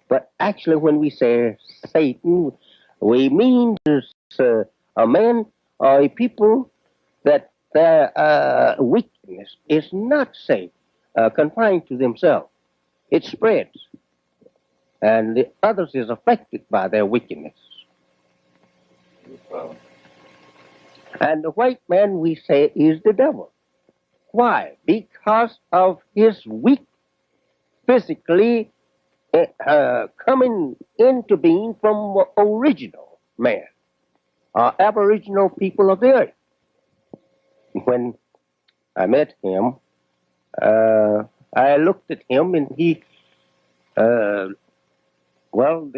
But actually, when we say Satan, we mean a man or a people that their weakness is not, say, confined to themselves. It spreads, and the others is affected by their wickedness. And the white man, we say, is the devil. Why? Because of his weak physically coming into being from original man, aboriginal people of the earth. When I met him, I looked at him and he, well,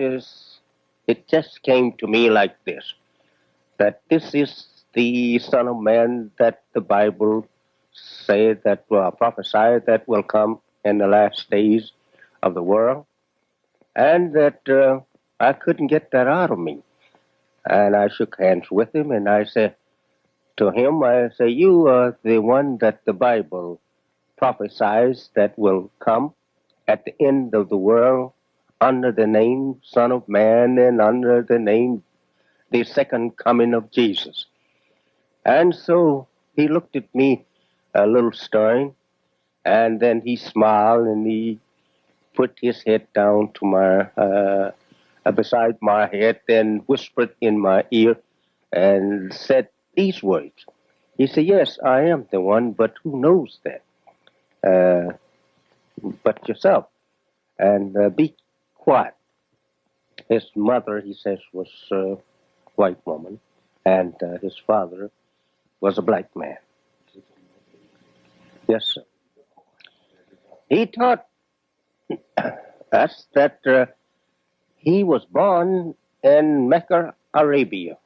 it just came to me like this, that this is the Son of Man that the Bible say that prophesy that will come in the last days of the world, and that I couldn't get that out of me. And I shook hands with him, and I said to him, I say, you are the one that the Bible prophesies that will come at the end of the world under the name Son of Man and under the name the second coming of Jesus. And so he looked at me a little stern, and then he smiled and he put his head down to my beside my head and whispered in my ear and said these words. He said, yes, I am the one, but who knows that? But yourself. And be quiet. His mother, he says, was a white woman, and his father was a black man. Yes, sir. He taught us that he was born in Mecca, Arabia,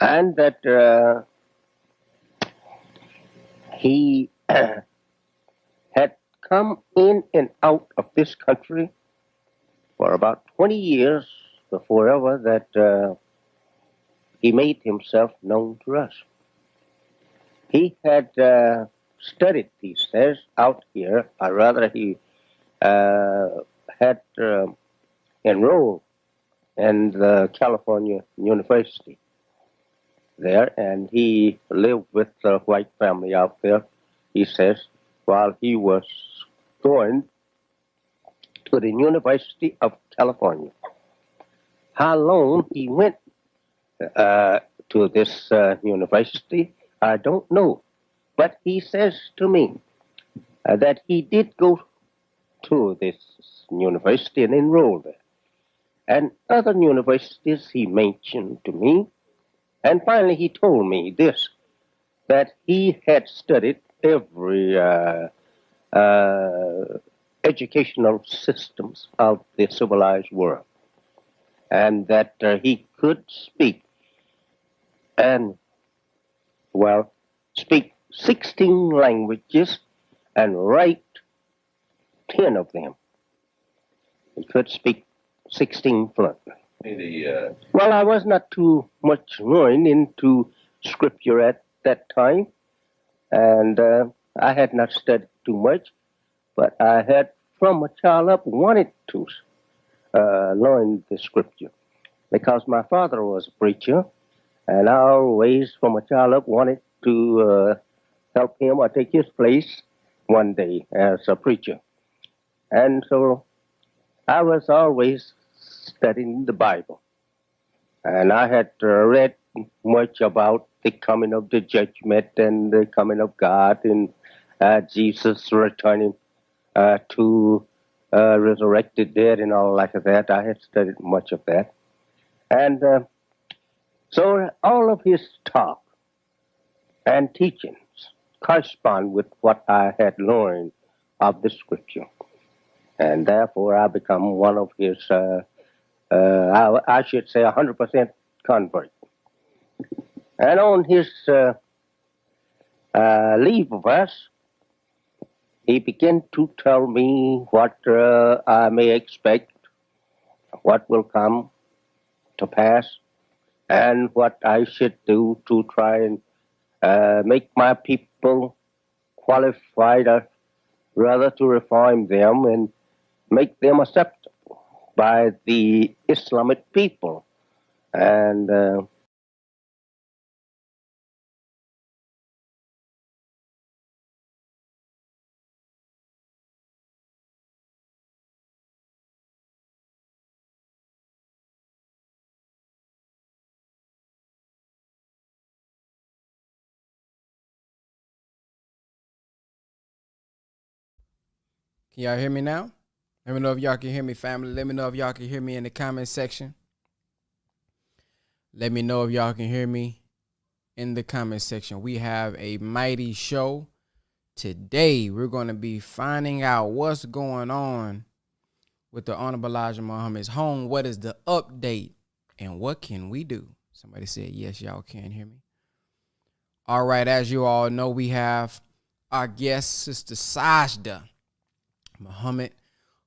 and that he had come in and out of this country for about 20 years before ever that he made himself known to us. He had studied, he says, out here, or rather he had enrolled in the California University there, and he lived with a white family out there, he says, while he was going to the University of California. How long he went to this university, I don't know. But he says to me that he did go to this university and enroll there. And other universities he mentioned to me. And finally he told me this, that he had studied every educational systems of the civilized world. And that he could speak and, well, speak 16 languages and write 10 of them. He could speak 16 fluently. Well, I was not too much learned into scripture at that time, and I had not studied too much, but I had from a child up wanted to learn the scripture because my father was a preacher, and I always, from a child up, wanted to help him or take his place one day as a preacher. And so I was always studying the Bible. And I had read much about the coming of the judgment and the coming of God and Jesus returning to resurrected dead and all like that. I had studied much of that. And so all of his talk and teachings correspond with what I had learned of the scripture. And therefore I become one of his, I should say 100% convert. And on his leave of us, he began to tell me what I may expect, what will come to pass, and what I should do to try and make my people qualified, or rather to reform them and make them acceptable by the Islamic people. And Can y'all hear me now? Let me know if y'all can hear me, family. Let me know if y'all can hear me in the comment section. Let me know if y'all can hear me in the comment section. We have a mighty show today. We're going to be finding out what's going on with the Honorable Elijah Muhammad's home. What is the update and what can we do? Somebody said, yes, y'all can hear me. All right, as you all know, we have our guest, Sister Sajda Muhammad,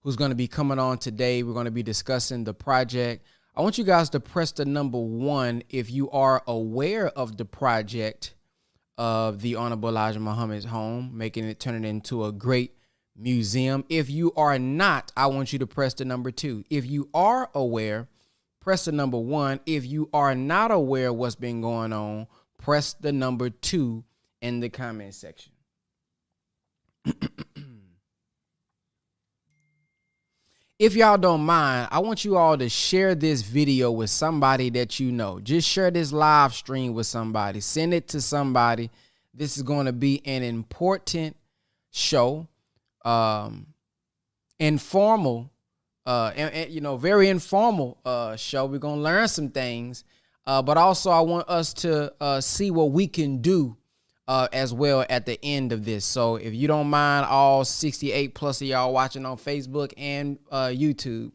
who's going to be coming on today. We're going to be discussing the project. I want you guys to press the number 1 if you are aware of the project of the Honorable Elijah Muhammad's home, turning it into a great museum. If you are not, I want you to press the number 2. If you are aware, press the number 1. If you are not aware of what's been going on, press the number 2 in the comment section. If y'all don't mind, I want you all to share this video with somebody that you know. Just share this live stream with somebody. Send it to somebody. This is going to be an important show. Informal, very informal show. We're going to learn some things. But also I want us to see what we can do as well at the end of this. So if you don't mind, all 68 plus of y'all watching on Facebook and YouTube,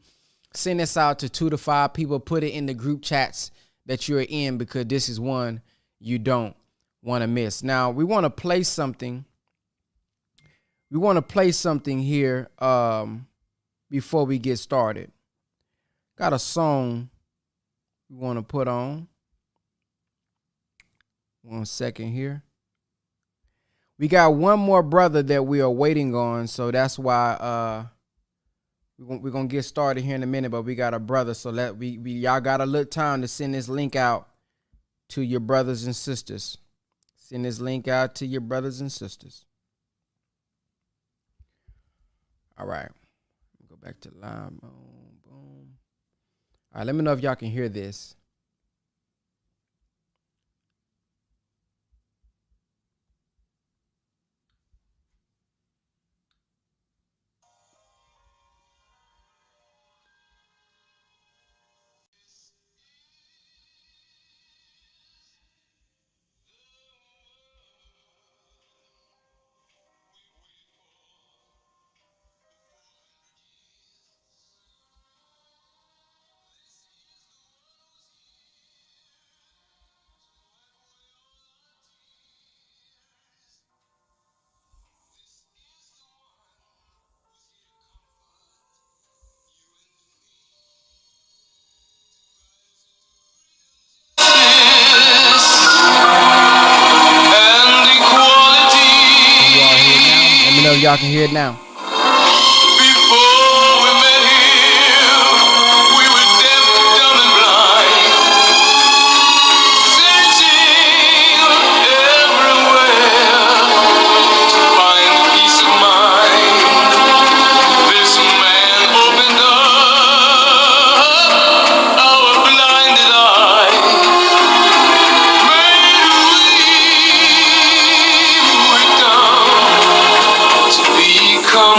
send this out to 2 to 5 people. Put it in the group chats that you're in, because this is one you don't want to miss. Now, we want to play something. We want to play something here before we get started. Got a song we want to put on. 1 second here. We got one more brother that we are waiting on, so that's why we're gonna get started here in a minute. But we got a brother, so y'all got a little time to send this link out to your brothers and sisters. Send this link out to your brothers and sisters. All right, go back to live. Boom, boom. All right, let me know if y'all can hear this. Let me know if y'all can hear it now. Before we met here, we were deaf, dumb, and blind, searching everywhere to find peace of mind. This man opened up our blinded eyes, made we were dumb to become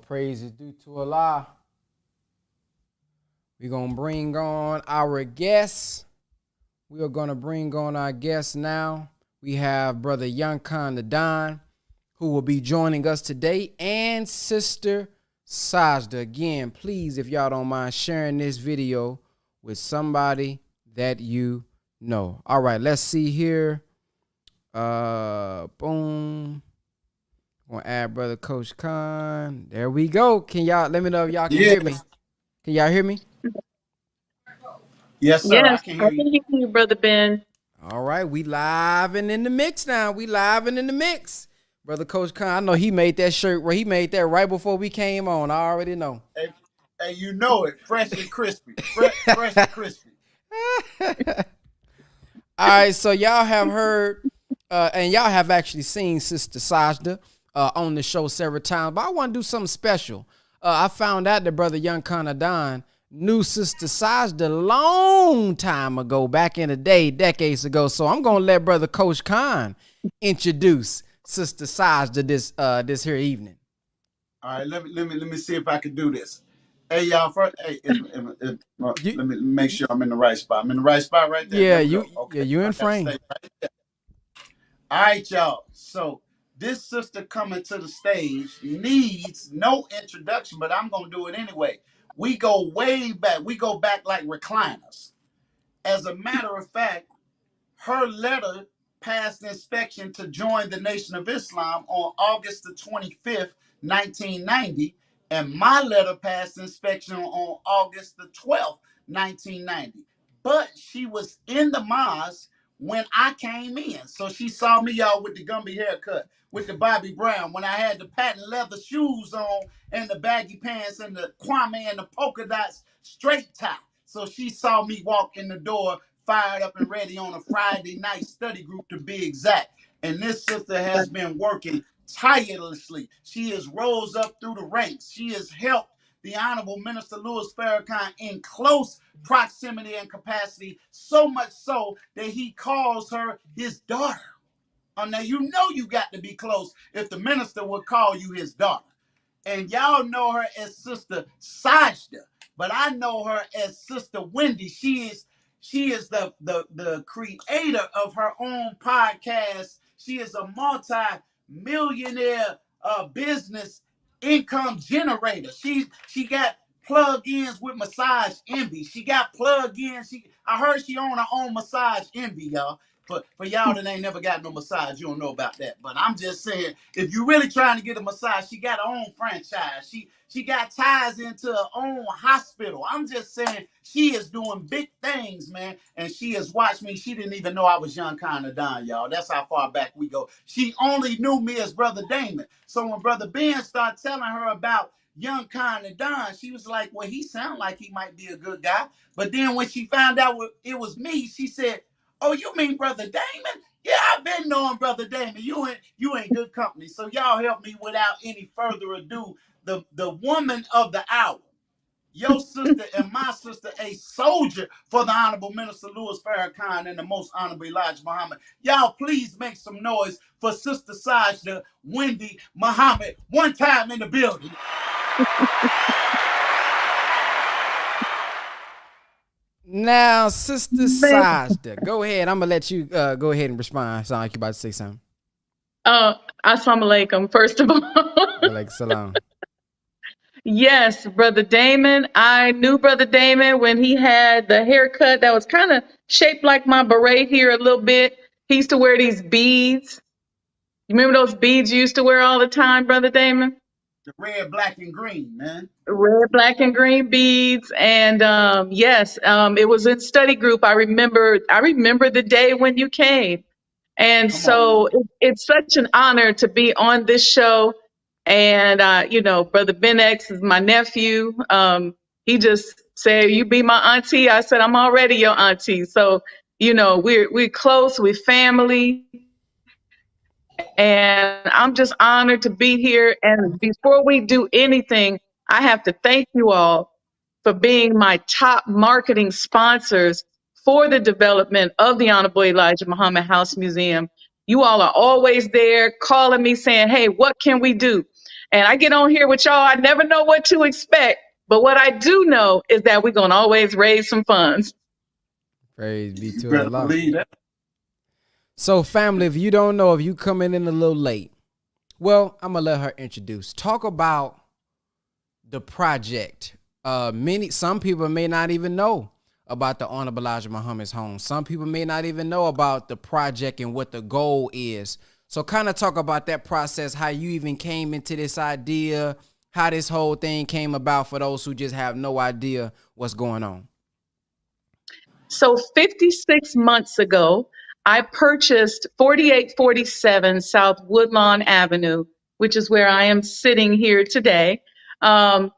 praise is due to Allah. We're going to bring on our guests. We are going to bring on our guests now. We have Brother Yankan the Don, who will be joining us today, and Sister Sajda. Again, please, if y'all don't mind sharing this video with somebody that you know. All right, let's see here. Boom. I'm gonna add Brother Coach Khan. There we go. Can y'all let me know if y'all can hear me? Yes. Can y'all hear me? Yes, sir. I Yes, can I hear you. can hear you, Brother Ben. All right, we live and in the mix now. We live and in the mix. Brother Coach Khan, I know he made that shirt where he made that right before we came on. I already know. Hey, hey, you know it. Fresh and crispy. Fresh and crispy. All right, so y'all have heard, and y'all have actually seen Sister Sajda on the show several times, but I want to do something special. I found out that Brother Young Kanadan knew Sister Sajda long time ago, back in the day, decades ago. So I'm gonna let Brother Coach Khan introduce Sister Sajda this here evening. All right, let me see if I can do this. Hey, y'all. First, hey, You, let me make sure I'm in the right spot. I'm in the right spot right there. yeah, There we go. yeah, Okay, you I in gotta stay frame. right there. All right, y'all. So this sister coming to the stage needs no introduction, but I'm gonna do it anyway. We go way back. We go back like recliners. As a matter of fact, her letter passed inspection to join the Nation of Islam on August the 25th, 1990, and my letter passed inspection on August the 12th, 1990. But she was in the mosque when I came in. So she saw me, y'all, with the Gumby haircut, with the Bobby Brown, when I had the patent leather shoes on and the baggy pants and the Kwame and the polka dots straight tie. So she saw me walk in the door fired up and ready on a Friday night study group to be exact. And this sister has been working tirelessly. She has rose up through the ranks. She has helped the Honorable Minister Louis Farrakhan in close proximity and capacity, so much so that he calls her his daughter. Now you know you got to be close if the minister would call you his daughter. And y'all know her as Sister Sajda, but I know her as Sister Wendy. She is the creator of her own podcast. She is a multi-millionaire business income generator. She got plug-ins with Massage Envy. She got plug-ins. I heard she own her own Massage Envy, y'all. But for y'all that ain't never got no massage, you don't know about that. But I'm just saying, if you're really trying to get a massage, she got her own franchise. She got ties into her own hospital. I'm just saying, she is doing big things, man. And she has watched me. She didn't even know I was Young Kinda Don, y'all. That's how far back we go. She only knew me as Brother Damon. So when Brother Ben started telling her about Young Kinda Don, she was like, well, he sounded like he might be a good guy. But then when she found out it was me, she said, oh, you mean Brother Damon? Yeah, I've been knowing Brother Damon. You ain't good company. So y'all help me without any further ado. The woman of the hour, your sister and my sister, a soldier for the Honorable Minister Louis Farrakhan and the Most Honorable Elijah Muhammad. Y'all please make some noise for Sister Sajda Wendy Muhammad. One time in the building. Now, Sister Man. Sajda, go ahead. I'm gonna let you go ahead and respond. Sound like you about to say something. Assalamu alaikum, first of all. Like salam. Yes, Brother Damon. I knew Brother Damon when he had the haircut that was kind of shaped like my beret here a little bit. He used to wear these beads. You remember those beads you used to wear all the time, Brother Damon? The red, black, and green, man. Red, black, and green beads. And yes, it was in study group. I remember the day when you came. And Come on now. so it's such an honor to be on this show. And, Brother Ben X is my nephew. He just said, you be my auntie. I said, I'm already your auntie. So, we're close, we're family. And I'm just honored to be here. And before we do anything, I have to thank you all for being my top marketing sponsors for the development of the Honorable Elijah Muhammad House Museum. You all are always there calling me saying, hey, what can we do? And I get on here with y'all. I never know what to expect. But what I do know is that we're going to always raise some funds. Praise be You to better Allah. believe that. So, family, if you don't know, if you coming in a little late, well, I'm gonna let her introduce. Talk about the project. Some people may not even know about the Honorable Elijah Muhammad's home. Some people may not even know about the project and what the goal is. So kind of talk about that process, how you even came into this idea, how this whole thing came about for those who just have no idea what's going on. So 56 months ago, I purchased 4847 South Woodlawn Avenue, which is where I am sitting here today. Um,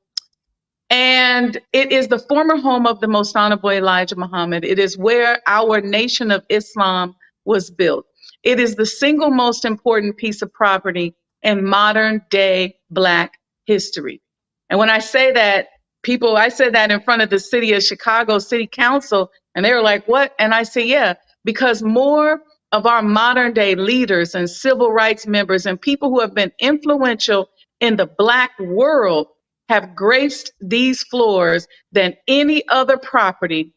And it is the former home of the Most Honorable Elijah Muhammad. It is where our nation of Islam was built. It is the single most important piece of property in modern day Black history. And when I say that, I said that in front of the city of Chicago City Council, and they were like, what? And I say, yeah, because more of our modern day leaders and civil rights members and people who have been influential in the Black world have graced these floors than any other property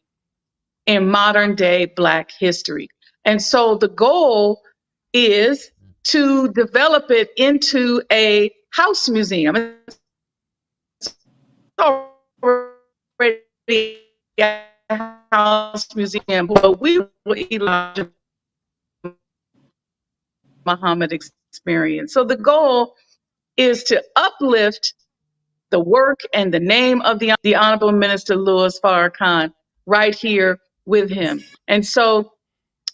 in modern day Black history. And so the goal is to develop it into a house museum. It's already a house museum, but we will Elijah Muhammad experience. So the goal is to uplift the work and the name of the Honorable Minister Louis Farrakhan right here with him. And so,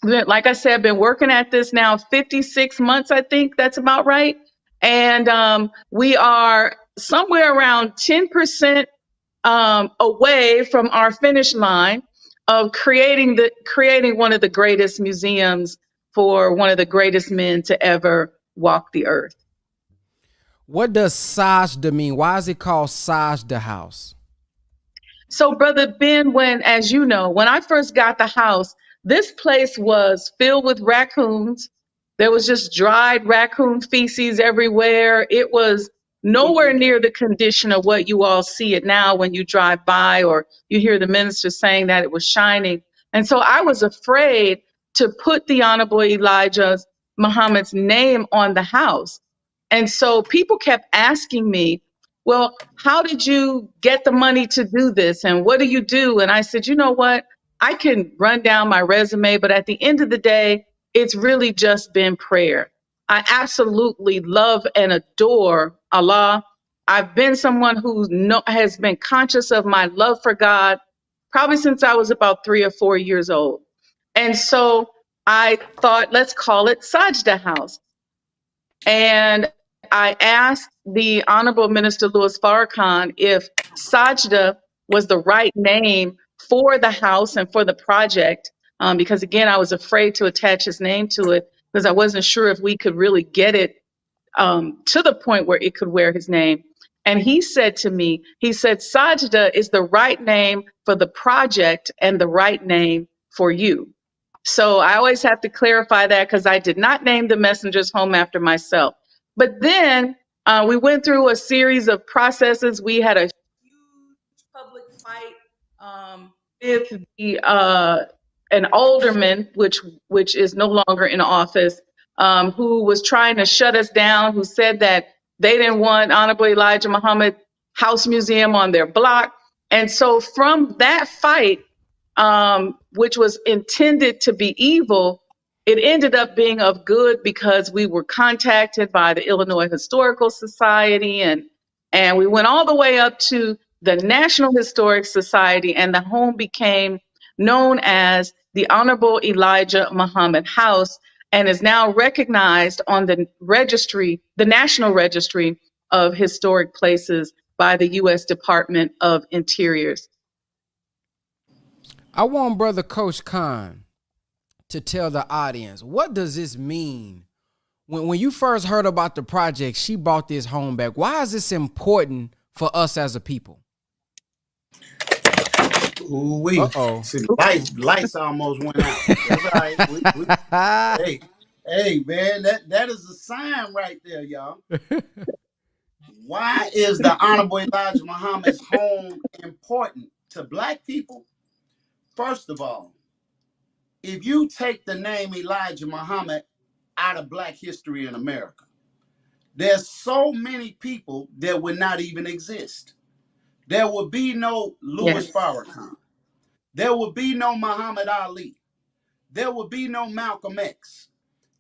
like I said, I've been working at this now 56 months, I think that's about right. And we are somewhere around 10% away from our finish line of creating one of the greatest museums for one of the greatest men to ever walk the earth. What does Sajda mean? Why is it called Sajda House? So, Brother Ben, as you know, when I first got the house, this place was filled with raccoons. There was just dried raccoon feces everywhere. It was nowhere near the condition of what you all see it now when you drive by or you hear the minister saying that it was shining. And so I was afraid to put the Honorable Elijah Muhammad's name on the house. And so people kept asking me, well, how did you get the money to do this? And what do you do? And I said, you know what? I can run down my resume, but at the end of the day, it's really just been prayer. I absolutely love and adore Allah. I've been someone who has been conscious of my love for God probably since I was about 3 or 4 years old. And so I thought, let's call it Sajda House. And I asked the Honorable Minister Louis Farrakhan if Sajda was the right name for the house and for the project, because again, I was afraid to attach his name to it because I wasn't sure if we could really get it to the point where it could wear his name. And he said to me, he said, Sajda is the right name for the project and the right name for you. So I always have to clarify that because I did not name the messenger's home after myself. But then we went through a series of processes. We had a huge public fight with an alderman, which is no longer in office, who was trying to shut us down, who said that they didn't want Honorable Elijah Muhammad House Museum on their block. And so from that fight, which was intended to be evil, it ended up being of good because we were contacted by the Illinois Historical Society and we went all the way up to the National Historic Society, and the home became known as the Honorable Elijah Muhammad House, and is now recognized on the registry, the National Registry of Historic Places by the U.S. Department of Interiors. I want Brother Coach Khan to tell the audience, what does this mean? When you first heard about the project, she bought this home back. Why is this important for us as a people? Ooh-wee. Uh-oh. See, lights almost went out. That's all right. Hey, man, that is a sign right there, y'all. Why is the Honorable Elijah Muhammad's home important to black people? First of all, if you take the name Elijah Muhammad out of black history in America, there's so many people that would not even exist. There would be no Louis Yes. Farrakhan. There would be no Muhammad Ali. There would be no Malcolm X.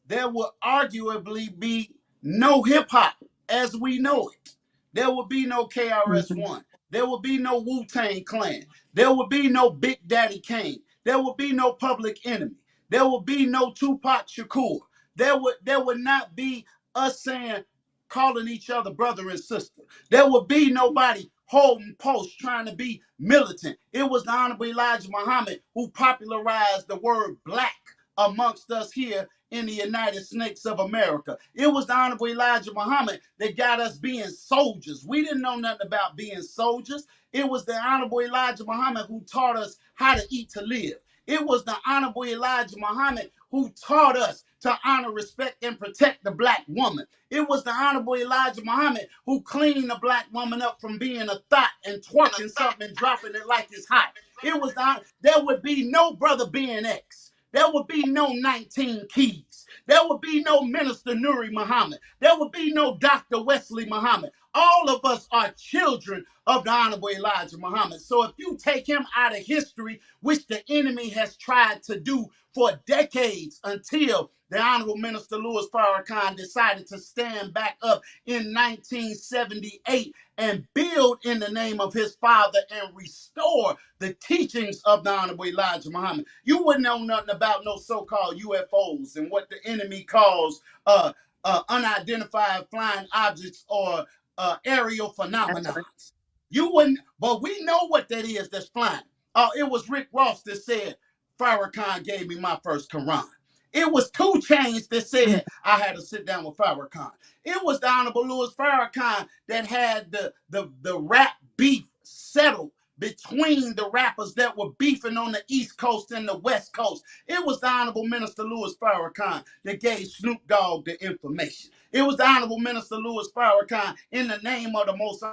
There will arguably be no hip hop as we know it. There will be no Mhm. KRS-One. There will be no Wu-Tang Clan. There will be no Big Daddy Kane. There will be no Public Enemy. There will be no Tupac Shakur. There would not be us saying, calling each other brother and sister. There would be nobody holding posts trying to be militant. It was the Honorable Elijah Muhammad who popularized the word black amongst us here in the United States of America. It was the Honorable Elijah Muhammad that got us being soldiers. We didn't know nothing about being soldiers. It was the Honorable Elijah Muhammad who taught us how to eat to live. It was the Honorable Elijah Muhammad who taught us to honor, respect, and protect the black woman. It was the Honorable Elijah Muhammad who cleaned the black woman up from being a thought and twerking something and dropping it like it's hot. There would be no brother being X. There would be no 19 Keys. There would be no Minister Nuri Muhammad. There would be no Dr. Wesley Muhammad. All of us are children of the Honorable Elijah Muhammad. So if you take him out of history, which the enemy has tried to do for decades until the Honorable Minister Louis Farrakhan decided to stand back up in 1978 and build in the name of his father and restore the teachings of the Honorable Elijah Muhammad. You wouldn't know nothing about no so-called UFOs and what the enemy calls unidentified flying objects or aerial That's phenomena. right. You wouldn't, but we know what that is that's flying. It was Rick Ross that said Farrakhan gave me my first Quran. It was 2 Chainz that Mm. said I had to sit down with Farrakhan. It was the Honorable Louis Farrakhan that had the rap beef settled between the rappers that were beefing on the East Coast and the West Coast. It was the Honorable Minister Louis Farrakhan that gave Snoop Dogg the information. It was the Honorable Minister Louis Farrakhan, in the name of the Most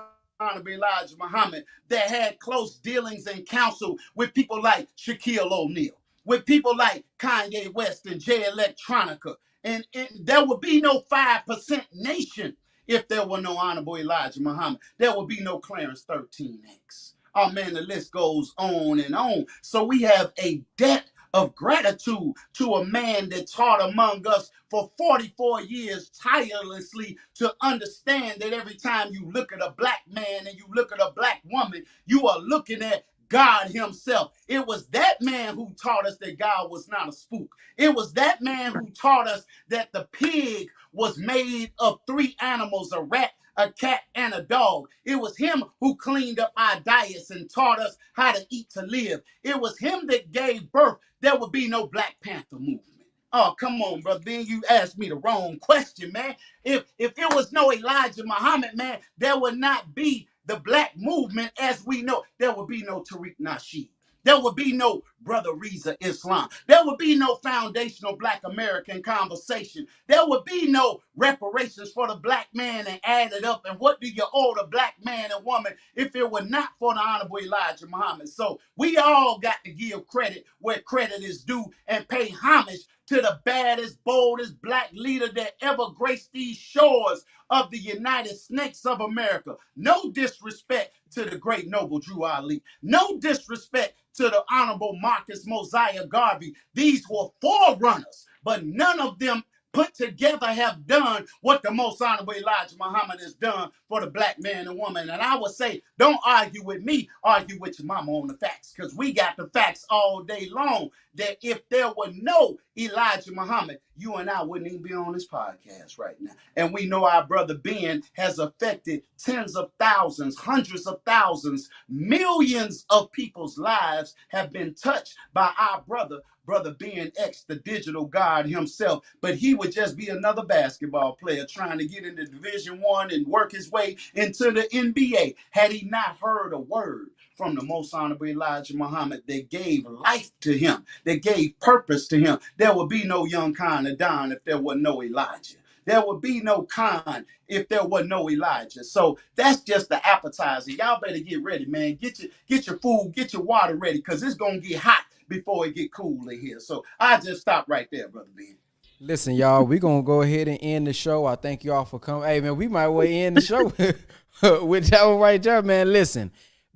Honorable Elijah Muhammad, that had close dealings and counsel with people like Shaquille O'Neal, with people like Kanye West and Jay Electronica. And there would be no 5% nation if there were no Honorable Elijah Muhammad. There would be no Clarence 13X. Oh man, the list goes on and on. So we have a debt of gratitude to a man that taught among us for 44 years tirelessly to understand that every time you look at a black man and you look at a black woman, you are looking at God himself. It was that man who taught us that God was not a spook. It was that man who taught us that the pig was made of 3 animals, a rat, a cat, and a dog. It was him who cleaned up our diets and taught us how to eat to live. It was him that gave birth. There would be no Black Panther movement. Oh, come on, brother. Then you asked me the wrong question, man. If there was no Elijah Muhammad, man, there would not be the black movement as we know. There would be no Tariq Nasheed. There would be no Brother Reza Islam. There would be no foundational Black American conversation. There would be no reparations for the black man and add it up. And what do you owe the black man and woman if it were not for the Honorable Elijah Muhammad? So we all got to give credit where credit is due and pay homage to the baddest, boldest black leader that ever graced these shores of the United States of America. No disrespect to the great noble Drew Ali. No disrespect to the Honorable Marcus Mosiah Garvey. These were forerunners, but none of them put together have done what the Most Honorable Elijah Muhammad has done for the black man and woman. And I would say, don't argue with me, argue with your mama on the facts, because we got the facts all day long that if there were no Elijah Muhammad, you and I wouldn't even be on this podcast right now. And we know our brother Ben has affected tens of thousands, hundreds of thousands, millions of people's lives have been touched by our Brother Ben X, the digital God himself. But he would just be another basketball player trying to get into Division I and work his way into the NBA had he not heard a word from the Most Honorable Elijah Muhammad that gave life to him, that gave purpose to him. There would be no young Khan of Don if there were no Elijah. There would be no Khan if there were no Elijah. So that's just the appetizer. Y'all better get ready, man. Get your food, get your water ready, because it's gonna get hot before it get cool in here. So I just stop right there, brother Ben. Listen, y'all, we gonna go ahead and end the show. I thank y'all for coming. Hey, man, we might well end the show with that one right there, man. Listen,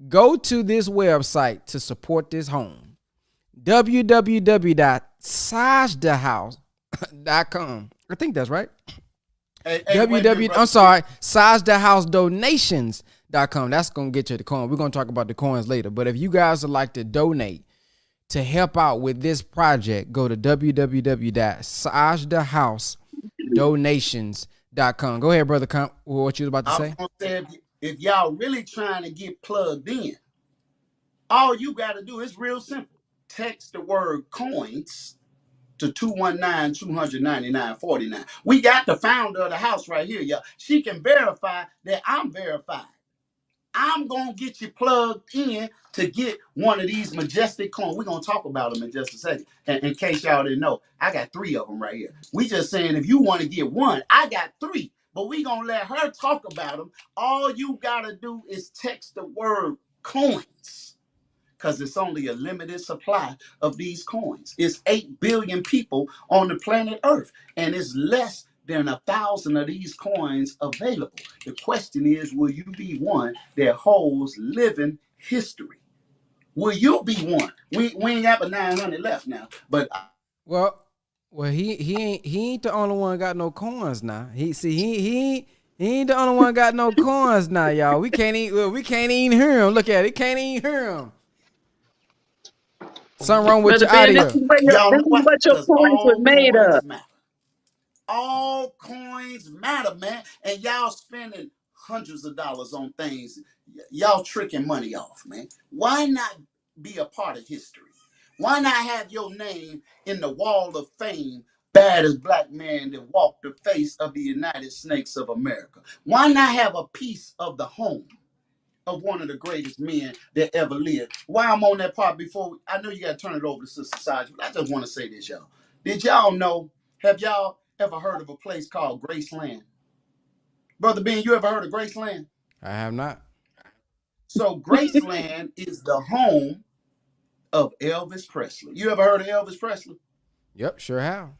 go to this website to support this home. www.sizethehouse.com. I think that's right. Hey, I'm sorry, sizethehousedonations.com. That's gonna get you the coin. We're gonna talk about the coins later. But if you guys would like to donate to help out with this project, go to www.sizethehousedonations.com. Go ahead, brother. What you was about to I was say? gonna say, if y'all really trying to get plugged in, all you got to do is real simple. Text the word coins to 219-299-49. We got the founder of the house right here, y'all. She can verify that I'm verified. I'm going to get you plugged in to get one of these majestic coins. We're going to talk about them in just a second. And in case y'all didn't know, I got 3 of them right here. We just saying if you want to get one, I got 3. But we going to let her talk about them. All you got to do is text the word coins, because it's only a limited supply of these coins. It's 8 billion people on the planet Earth, and it's less than 1,000 of these coins available. The question is, will you be one that holds living history? Will you be one? We ain't got but 900 left now, but Well, he ain't the only one got no coins now. He ain't the only one got no coins now, y'all. We can't even hear him. Look at it, can't even hear him. Something wrong with Brother your Ben, audio. y'all this know is why? what your Because coins were all made of. coins matter. All coins matter, man. And y'all spending hundreds of dollars on things. Y'all tricking money off, man. Why not be a part of history? Why not have your name in the wall of fame, baddest black man that walked the face of the United States of America? Why not have a piece of the home of one of the greatest men that ever lived? Why I'm on that part before, I know you got to turn it over to Sister Saj, but I just want to say this, y'all. Did y'all know, have y'all ever heard of a place called Graceland? Brother Ben, you ever heard of Graceland? I have not. So Graceland is the home of Elvis Presley. You ever heard of Elvis Presley? Yep, sure have.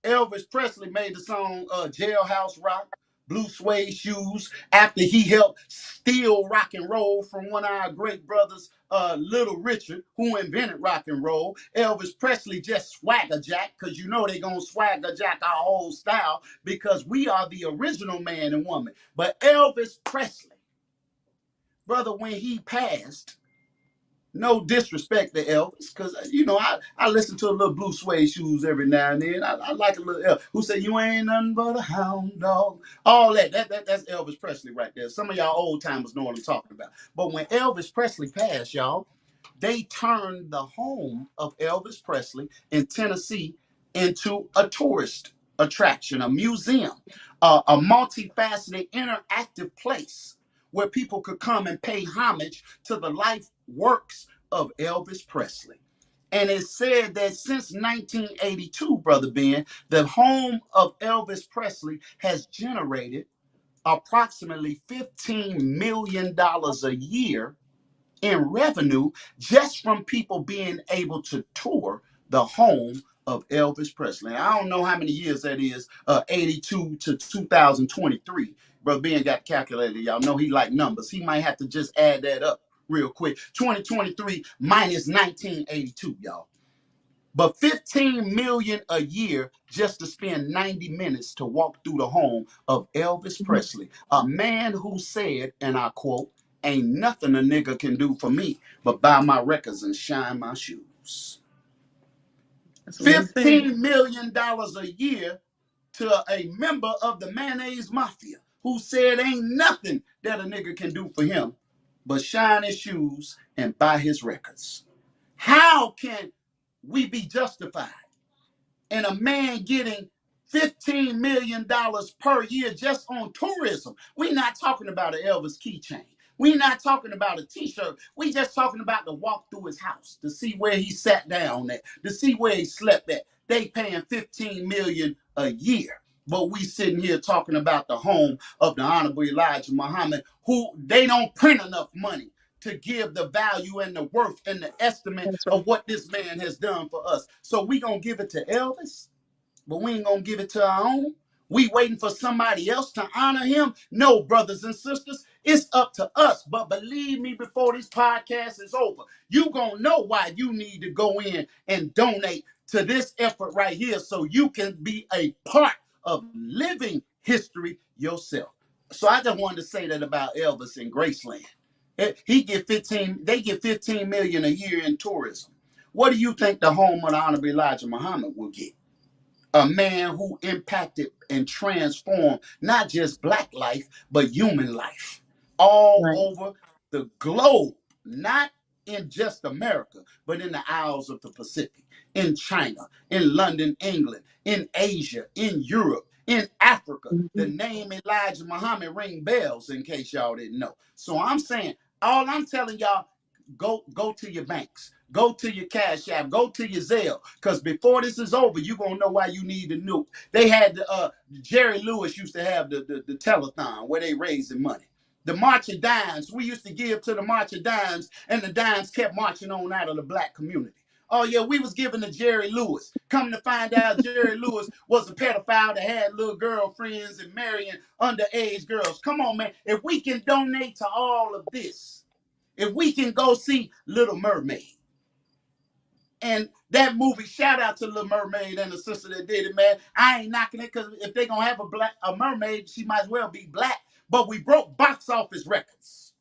Elvis Presley made the song Jailhouse Rock, Blue Suede Shoes, after he helped steal rock and roll from one of our great brothers, Little Richard, who invented rock and roll. Elvis Presley just swagger jack, because you know they're going to swagger jack our whole style, because we are the original man and woman. But Elvis Presley, brother, when he passed, no disrespect to Elvis, because I listen to a little Blue Suede Shoes every now and then. I like a little Elvis. Who said you ain't nothing but a hound dog? All that's Elvis Presley right there. Some of y'all old timers know what I'm talking about. But when Elvis Presley passed, y'all, they turned the home of Elvis Presley in Tennessee into a tourist attraction, a museum, a multifaceted, interactive place where people could come and pay homage to the life works of Elvis Presley. And it said that since 1982, Brother Ben, the home of Elvis Presley has generated approximately $15 million a year in revenue just from people being able to tour the home of Elvis Presley. I don't know how many years that is, 82 to 2023. Brother Ben got calculated. Y'all know he like numbers. He might have to just add that up real quick. 2023 minus 1982, y'all. But 15 million a year just to spend 90 minutes to walk through the home of Elvis Presley, a man who said, and I quote, "Ain't nothing a nigga can do for me but buy my records and shine my shoes." That's what he said. $15 million a year to a member of the Mayonnaise Mafia who said ain't nothing that a nigga can do for him but shine his shoes and buy his records. How can we be justified and a man getting $15 million per year just on tourism? We're not talking about an Elvis keychain. We're not talking about a t-shirt. We just talking about to walk through his house, to see where he sat down at, to see where he slept at. They paying $15 million a year. But we sitting here talking about the home of the Honorable Elijah Muhammad, who they don't print enough money to give the value and the worth and the estimate That's right. of what this man has done for us. So we gonna give it to Elvis, but we ain't gonna give it to our own. We waiting for somebody else to honor him. No, brothers and sisters, it's up to us. But believe me, before this podcast is over, you gonna know why you need to go in and donate to this effort right here, so you can be a part of living history yourself. So I just wanted to say that about Elvis in Graceland. He get 15. They get 15 million a year in tourism. What do you think the home of the Honorable Elijah Muhammad will get? A man who impacted and transformed not just black life, but human life all Right. over the globe, not in just America, but in the Isles of the Pacific, in China, in London, England, in Asia, in Europe, in Africa. The Mhm. name Elijah Muhammad ring bells, in case y'all didn't know. So I'm saying, all I'm telling y'all, go to your banks, go to your Cash App, go to your Zelle, because before this is over, you're gonna know why you need the nuke. They had Jerry Lewis used to have the telethon where they raising money. The March of Dimes, we used to give to the March of Dimes, and the dimes kept marching on out of the black community. Oh yeah, we was giving to Jerry Lewis. Come to find out, Jerry Lewis was a pedophile that had little girlfriends and marrying underage girls. Come on, man. If we can donate to all of this, if we can go see Little Mermaid, and that movie, shout out to Little Mermaid and the sister that did it, man. I ain't knocking it, because if they gonna have a mermaid, she might as well be black. But we broke box office records.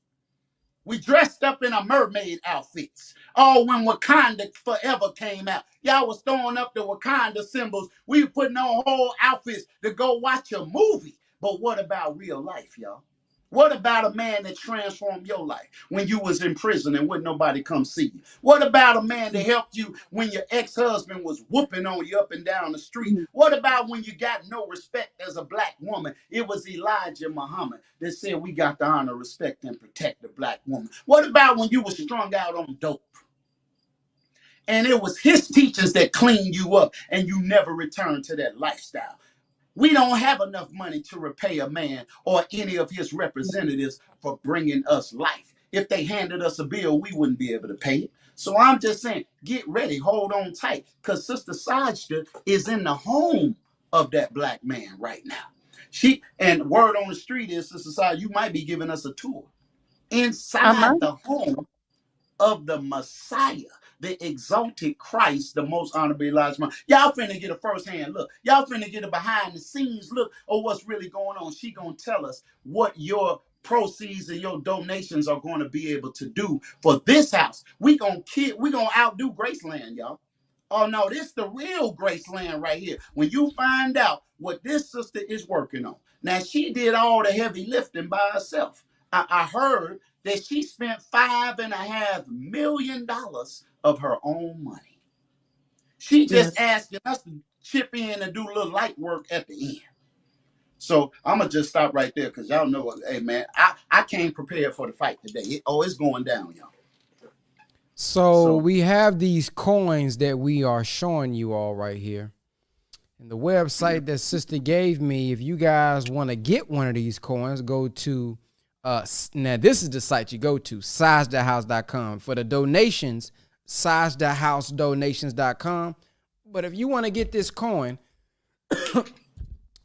We dressed up in our mermaid outfits. All when Wakanda Forever came out, y'all was throwing up the Wakanda symbols. We were putting on whole outfits to go watch a movie. But what about real life, y'all? What about a man that transformed your life when you was in prison and wouldn't nobody come see you? What about a man that helped you when your ex-husband was whooping on you up and down the street? Mhm. What about when you got no respect as a black woman? It was Elijah Muhammad that said we got to honor, respect, and protect the black woman. What about when you was strung out on dope? And it was his teachers that cleaned you up and you never returned to that lifestyle. We don't have enough money to repay a man or any of his representatives for bringing us life. If they handed us a bill, we wouldn't be able to pay it. So I'm just saying, get ready, hold on tight, because Sister Sajda is in the home of that black man right now. She, and word on the street is, Sister Sajda, you might be giving us a tour I inside might. the home of the Messiah, the exalted Christ, the most honorable Elijah. Y'all finna get a first-hand look. Y'all finna get a behind-the-scenes look of what's really going on. She gonna tell us what your proceeds and your donations are going to be able to do for this house. We gonna outdo Graceland, y'all. Oh no, this the real Graceland right here. When you find out what this sister is working on. Now she did all the heavy lifting by herself. I heard that she spent $5.5 million of her own money. She just Yes. asking us to chip in and do a little light work at the end. So I'm gonna just stop right there, because y'all know what, hey man, I came prepared for the fight today. It's going down, y'all. So So we have these coins that we are showing you all right here. And the yeah. website that sister gave me, if you guys want to get one of these coins, go to now this is the site you go to, sizethehouse.com. For the donations, sizethehousedonations.com. But if you want to get this coin,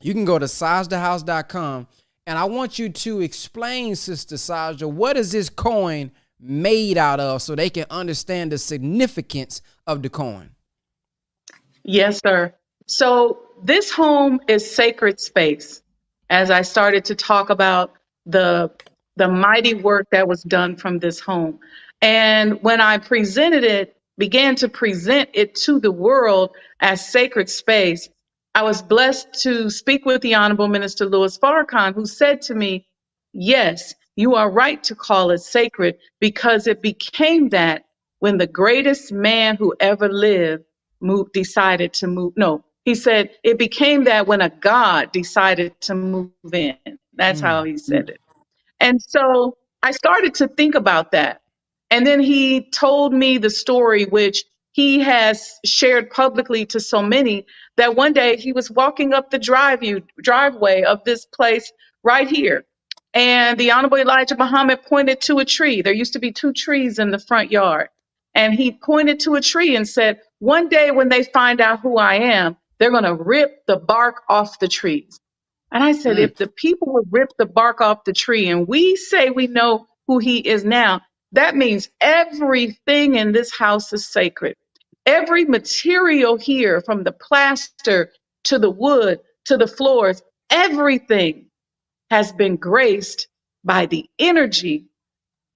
you can go to sizethehouse.com. And I want you to explain, Sister Sajda, what is this coin made out of, so they can understand the significance of the coin. Yes, sir. So this home is sacred space. As I started to talk about the the mighty work that was done from this home. And when I presented it, began to present it to the world as sacred space, I was blessed to speak with the Honorable Minister Louis Farrakhan, who said to me, yes, you are right to call it sacred because it became that when the greatest man who ever lived decided to move. No, he said it became that when a God decided to move in. That's how Mm. he said it. And so I started to think about that. And then he told me the story, which he has shared publicly to so many that one day he was walking up the driveway of this place right here. And the Honorable Elijah Muhammad pointed to a tree. There used to be two trees in the front yard. And he pointed to a tree and said, one day when they find out who I am, they're going to rip the bark off the trees. And I said, Mm. if the people would rip the bark off the tree and we say we know who he is now, that means everything in this house is sacred. Every material here, from the plaster to the wood to the floors, everything has been graced by the energy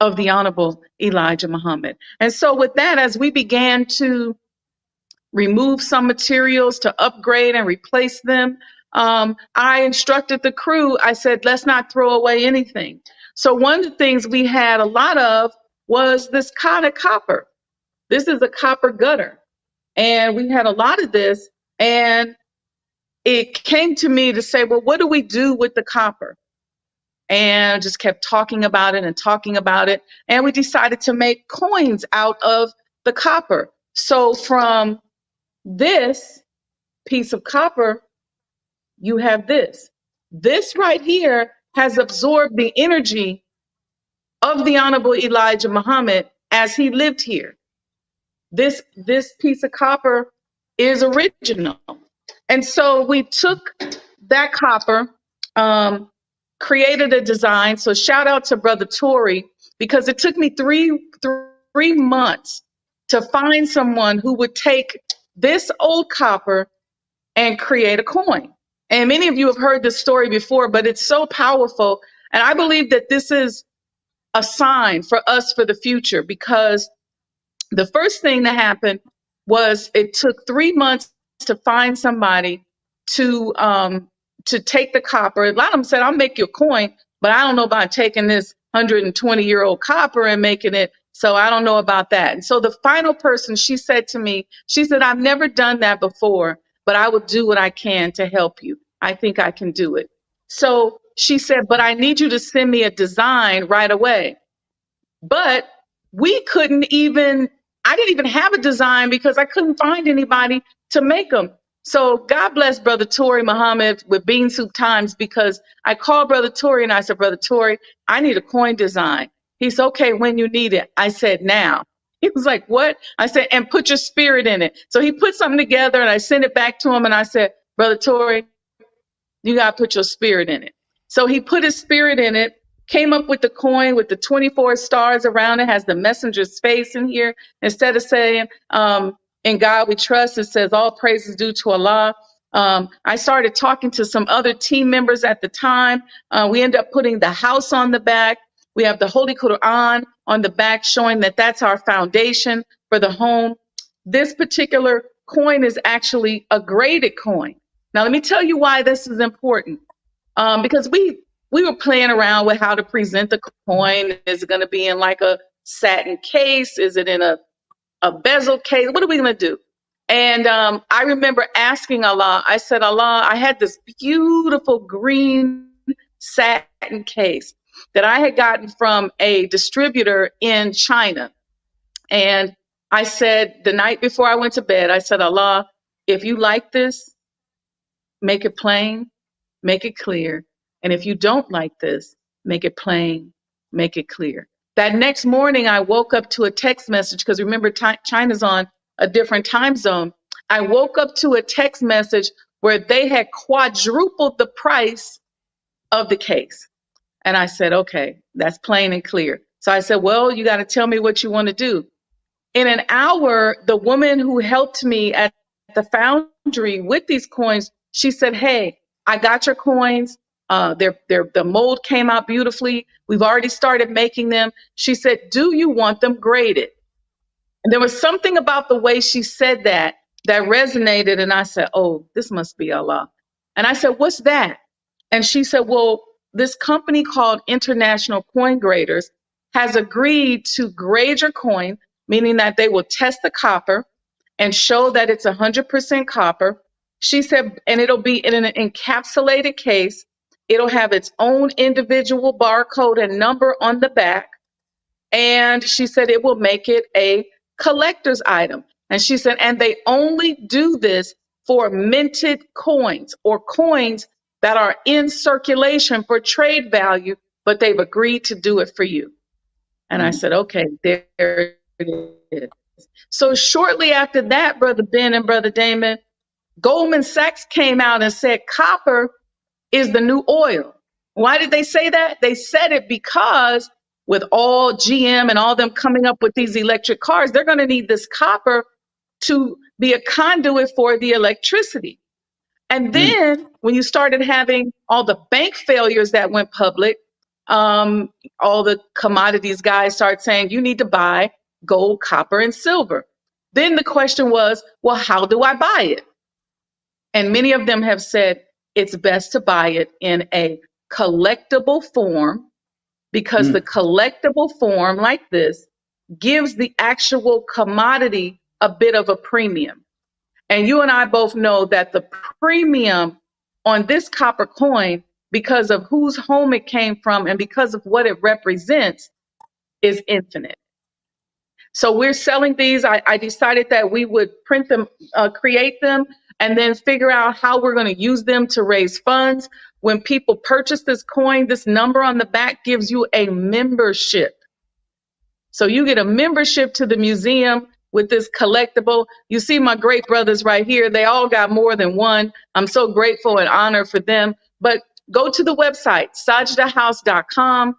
of the Honorable Elijah Muhammad. And so, with that, as we began to remove some materials to upgrade and replace them, I instructed the crew, I said, let's not throw away anything. So, one of the things we had a lot of was this kind of copper. This is a copper gutter. And we had a lot of this. And it came to me to say, well, what do we do with the copper? And just kept talking about it and talking about it. And we decided to make coins out of the copper. So from this piece of copper, you have this. This right here has absorbed the energy of the Honorable Elijah Muhammad as he lived here. This piece of copper is original. And so we took that copper, created a design. So shout out to Brother Tory, because it took me three months to find someone who would take this old copper and create a coin. And many of you have heard this story before, but it's so powerful. And I believe that this is a sign for us for the future, because the first thing that happened was it took 3 months to find somebody to take the copper. A lot of them said, "I'll make you a coin, but I don't know about taking this 120-year-old copper and making it. So I don't know about that." And so the final person, she said to me, she said, "I've never done that before, but I will do what I can to help you. I think I can do it." So she said, "But I need you to send me a design right away." But we couldn't even, I didn't even have a design because I couldn't find anybody to make them. So God bless Brother Tory Muhammad with Bean Soup Times, because I called Brother Tory and I said, "Brother Tory, I need a coin design." He said, "Okay, when you need it." I said, "Now." He was like, "What?" I said, "And put your spirit in it." So he put something together and I sent it back to him and I said, "Brother Tory, you got to put your spirit in it." So he put his spirit in it, came up with the coin with the 24 stars around it, has the messenger's face in here. Instead of saying, "In God we trust," it says, "All praise is due to Allah." I started talking to some other team members at the time. We ended up putting the house on the back. We have the Holy Quran on the back, showing that that's our foundation for the home. This particular coin is actually a graded coin. Now, let me tell you why this is important. Because we were playing around with how to present the coin. Is it going to be in like a satin case? Is it in a bezel case? What are we going to do? And I remember asking Allah, I said, "Allah, I had this beautiful green satin case that I had gotten from a distributor in China." And I said, the night before I went to bed, I said, "Allah, if you like this, make it plain, make it clear. And if you don't like this, make it plain, make it clear." That next morning, I woke up to a text message, because remember, China's on a different time zone. I woke up to a text message where they had quadrupled the price of the case. And I said, "Okay, that's plain and clear." So I said, "Well, you got to tell me what you want to do." In an hour, the woman who helped me at the foundry with these coins, she said, "Hey, I got your coins. The mold came out beautifully. We've already started making them." She said, "Do you want them graded?" And there was something about the way she said that resonated. And I said, "Oh, this must be Allah." And I said, "What's that?" And she said, "Well, this company called International Coin Graders has agreed to grade your coin, meaning that they will test the copper and show that it's 100% copper." She said, "And it'll be in an encapsulated case. It'll have its own individual barcode and number on the back." And she said it will make it a collector's item. And she said, and they only do this for minted coins or coins that are in circulation for trade value, but they've agreed to do it for you. And I said, okay, there it is. So shortly after that, Brother Ben and Brother Damon, Goldman Sachs came out and said copper is the new oil. Why did they say that? They said it because with all GM and all them coming up with these electric cars, they're going to need this copper to be a conduit for the electricity. And then when you started having all the bank failures that went public, all the commodities guys start saying you need to buy gold, copper, and silver. Then the question was, well, how do I buy it? And many of them have said it's best to buy it in a collectible form because the collectible form like this gives the actual commodity a bit of a premium. And you and I both know that the premium on this copper coin, because of whose home it came from and because of what it represents, is infinite. So we're selling these. I decided that we would print them, create them, and then figure out how we're going to use them to raise funds. When people purchase this coin, this number on the back gives you a membership. So you get a membership to the museum with this collectible. You see my great brothers right here. They all got more than one. I'm so grateful and honored for them. But go to the website, sajdahouse.com.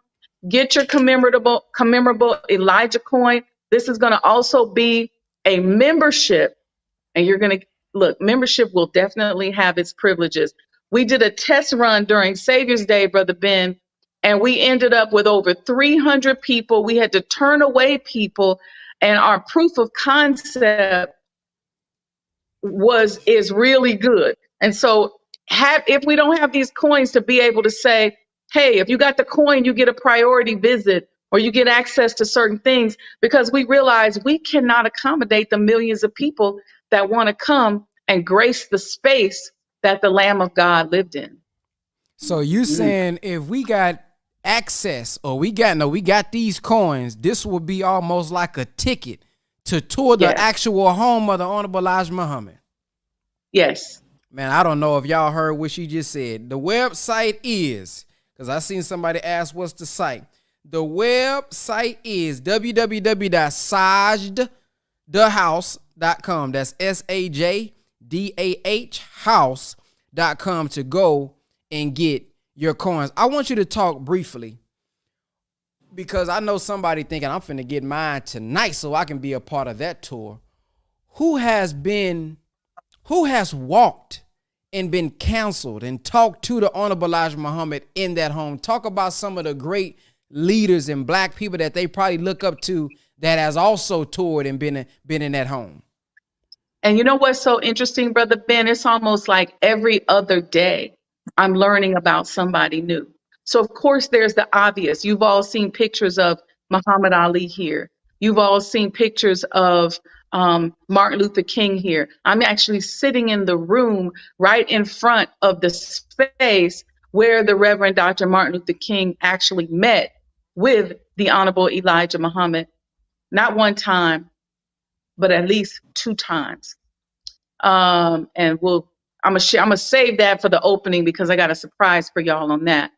Get your commemorable Elijah coin. This is going to also be a membership. And you're going to look, membership will definitely have its privileges. We did a test run during Savior's Day, Brother Ben, and we ended up with over 300 people. We had to turn away people, and our proof of concept is really good. And so if we don't have these coins to be able to say, hey, if you got the coin, you get a priority visit or you get access to certain things, because we realize we cannot accommodate the millions of people that want to come and grace the space that the Lamb of God lived in. So you saying if we got access or we got these coins, this will be almost like a ticket to tour the actual home of the Honorable Elijah Muhammad. Yes. Man, I don't know if y'all heard what she just said. The website is, because I seen somebody ask what's the site. The website is www.sajdahouse.com. That's SAJDAH house.com to go and get your coins. I want you to talk briefly because I know somebody thinking I'm finna get mine tonight so I can be a part of that tour. Who has walked and been counseled and talked to the Honorable Elijah Muhammad in that home? Talk about some of the great leaders and black people that they probably look up to that has also toured and been in that home. And you know what's so interesting, Brother Ben? It's almost like every other day I'm learning about somebody new. So of course there's the obvious. You've all seen pictures of Muhammad Ali here. You've all seen pictures of Martin Luther King here. I'm actually sitting in the room right in front of the space where the Reverend Dr. Martin Luther King actually met with the Honorable Elijah Muhammad, not one time, but at least 2 times. And I'm gonna save that for the opening because I got a surprise for y'all on that.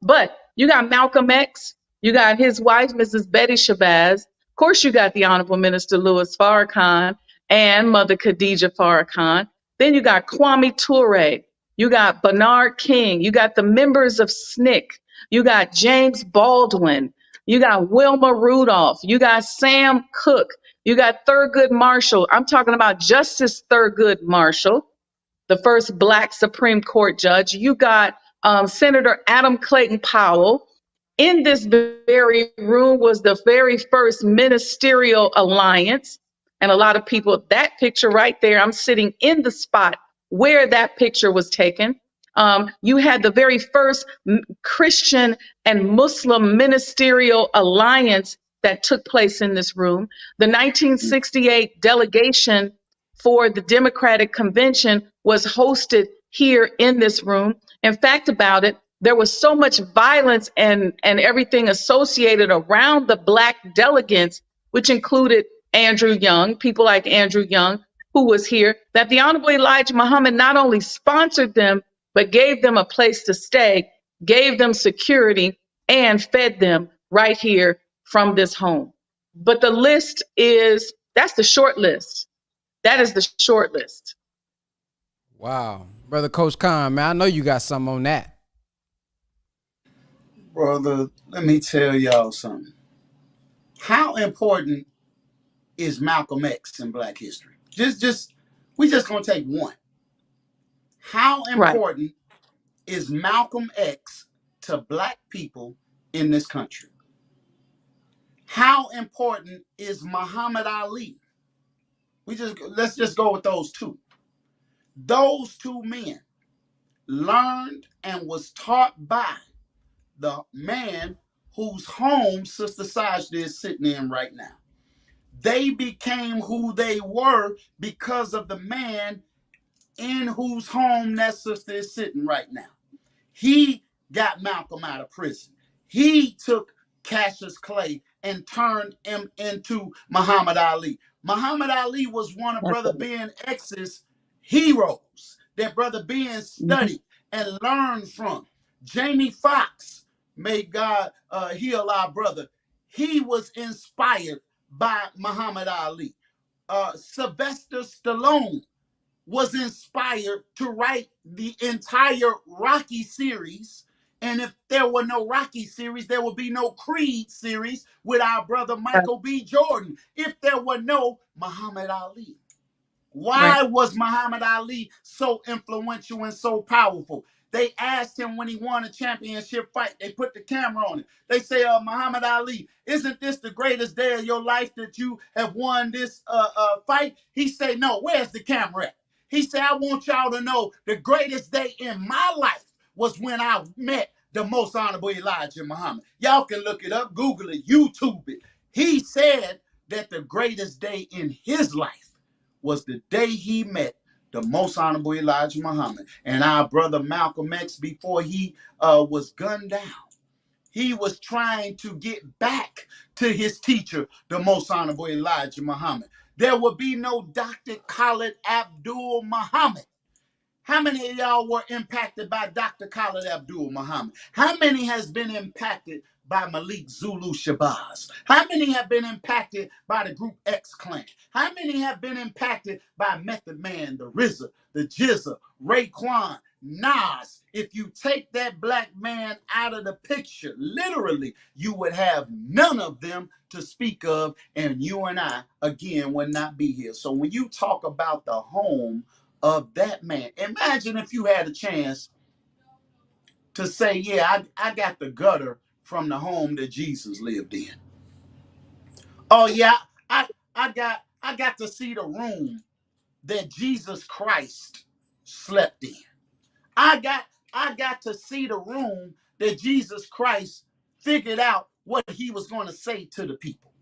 But you got Malcolm X, you got his wife, Mrs. Betty Shabazz. Of course, you got the Honorable Minister Louis Farrakhan and Mother Khadija Farrakhan. Then you got Kwame Ture, you got Bernard King, you got the members of SNCC, you got James Baldwin, you got Wilma Rudolph, you got Sam Cooke, you got Thurgood Marshall. I'm talking about Justice Thurgood Marshall, the first Black Supreme Court judge. You got Senator Adam Clayton Powell. In this very room was the very first ministerial alliance. And a lot of people, that picture right there, I'm sitting in the spot where that picture was taken. You had the very first Christian and Muslim ministerial alliance that took place in this room. The 1968 delegation for the Democratic Convention was hosted here in this room. In fact, about it, there was so much violence and everything associated around the Black delegates, which included Andrew Young, people like Andrew Young, who was here, that the Honorable Elijah Muhammad not only sponsored them, but gave them a place to stay, gave them security, and fed them right here from this home. But the list is, that's the short list. That is the short list. Wow. Brother Coach Khan, man, I know you got something on that. Brother, let me tell y'all something. How important is Malcolm X in Black history? We just gonna take one. How Right. important is Malcolm X to Black people in this country? How important is Muhammad Ali? Let's just go with those two. Those two men learned and was taught by the man whose home Sister Sajda is sitting in right now. They became who they were because of the man in whose home that sister is sitting right now. He got Malcolm out of prison. He took Cassius Clay and turned him into Muhammad Ali. Muhammad Ali was one of That's Brother it. Ben X's heroes that Brother Ben Mhm. studied and learned from. Jamie Foxx, may God heal our brother, he was inspired by Muhammad Ali. Sylvester Stallone was inspired to write the entire Rocky series. And if there were no Rocky series, there would be no Creed series with our brother Right. Michael B. Jordan. If there were no Muhammad Ali. Right. Why was Muhammad Ali so influential and so powerful? They asked him when he won a championship fight. They put the camera on it. They say, Muhammad Ali, isn't this the greatest day of your life that you have won this fight? He said, no, where's the camera at? He said, I want y'all to know the greatest day in my life was when I met the most honorable Elijah Muhammad. Y'all can look it up, Google it, YouTube it. He said that the greatest day in his life was the day he met the most honorable Elijah Muhammad. And our brother Malcolm X, before he was gunned down, he was trying to get back to his teacher, the most honorable Elijah Muhammad. There would be no Dr. Khalid Abdul Muhammad. How many of y'all were impacted by Dr. Khalid Abdul Muhammad? How many has been impacted by Malik Zulu Shabazz? How many have been impacted by the Group X Clan? How many have been impacted by Method Man, the RZA, the Jizza, Raekwon, Nas? If you take that black man out of the picture, literally, you would have none of them to speak of, and you and I, again, would not be here. So when you talk about the home of that man. Imagine if you had a chance to say, yeah, I got the gutter from the home that Jesus lived in. Oh yeah, I got to see the room that Jesus Christ slept in. I got I got to see the room that Jesus Christ figured out what he was going to say to the people.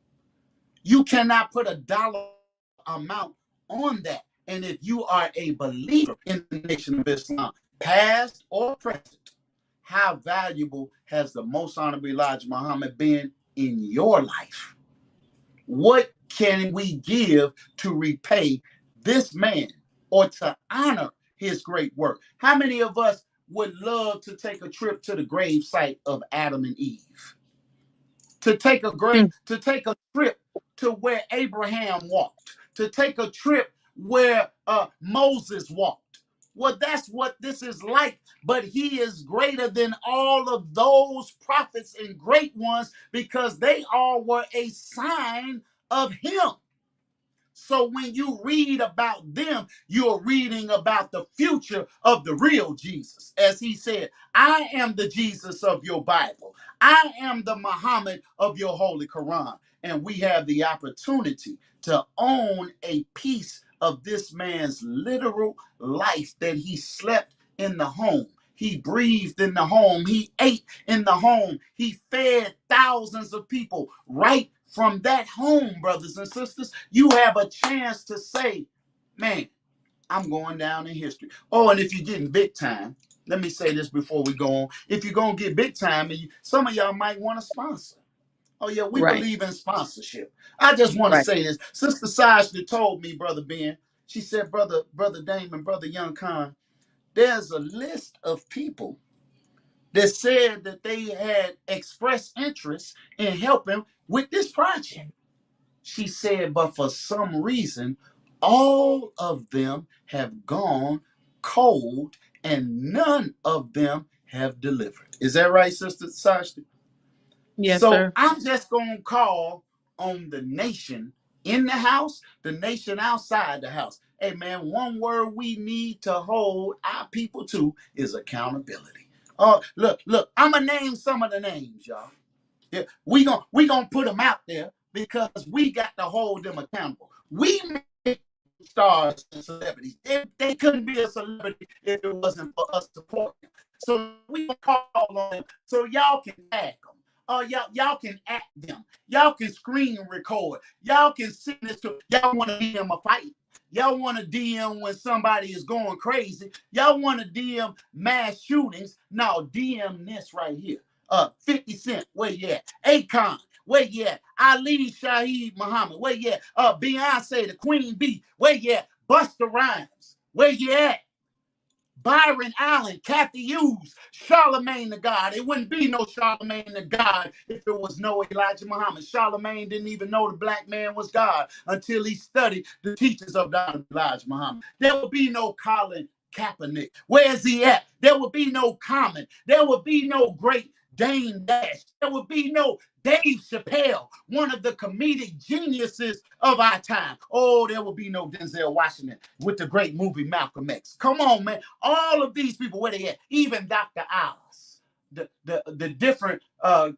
You cannot put a dollar amount on that. And if you are a believer in the Nation of Islam, past or present, how valuable has the most honorable Elijah Muhammad been in your life? What can we give to repay this man or to honor his great work? How many of us would love to take a trip to the grave site of Adam and Eve? To take a trip to where Abraham walked, to take a trip where Moses walked. Well, that's what this is like, but he is greater than all of those prophets and great ones because they all were a sign of him. So when you read about them, you're reading about the future of the real Jesus. As he said, I am the Jesus of your Bible. I am the Muhammad of your Holy Quran. And we have the opportunity to own a piece of this man's literal life that he slept in the home. He breathed in the home. He ate in the home. He fed thousands of people right from that home, brothers and sisters. You have a chance to say, man, I'm going down in history. Oh, and if you're getting big time, let me say this before we go on. If you're going to get big time, and some of y'all might want to sponsor. Oh, yeah, we Right. believe in sponsorship. I just want to Right. say this. Sister Sajda told me, Brother Ben, she said, Brother Damon, Brother Young Khan, there's a list of people that said that they had expressed interest in helping with this project. She said, but for some reason, all of them have gone cold and none of them have delivered. Is that right, Sister Sasha? Yes, So sir. I'm just going to call on the nation in the house, the nation outside the house. Hey, man, one word we need to hold our people to is accountability. Oh, look, I'm going to name some of the names, y'all. Yeah, we gonna put them out there because we got to hold them accountable. We make stars and celebrities. They couldn't be a celebrity if it wasn't for us supporting them. So we gonna call on them so y'all can tag them. Y'all can act them. Y'all can screen record. Y'all can send this to. Y'all want to DM a fight. Y'all want to DM when somebody is going crazy. Y'all want to DM mass shootings. No, DM this right here. 50 Cent, where you at? Akon, where you at? Ali Shaheed Muhammad, where you at? Beyonce, the Queen Bee, where you at? Busta Rhymes, where you at? Byron Allen, Kathy Hughes, Charlemagne the God. It wouldn't be no Charlemagne the God if there was no Elijah Muhammad. Charlemagne didn't even know the black man was God until he studied the teachings of Elijah Muhammad. There would be no Colin Kaepernick. Where's he at? There would be no Common. There would be no great Dame Dash. There would be no Dave Chappelle, one of the comedic geniuses of our time. Oh, there will be no Denzel Washington with the great movie Malcolm X. Come on, man. All of these people, where they at? Even Dr. Oz, the different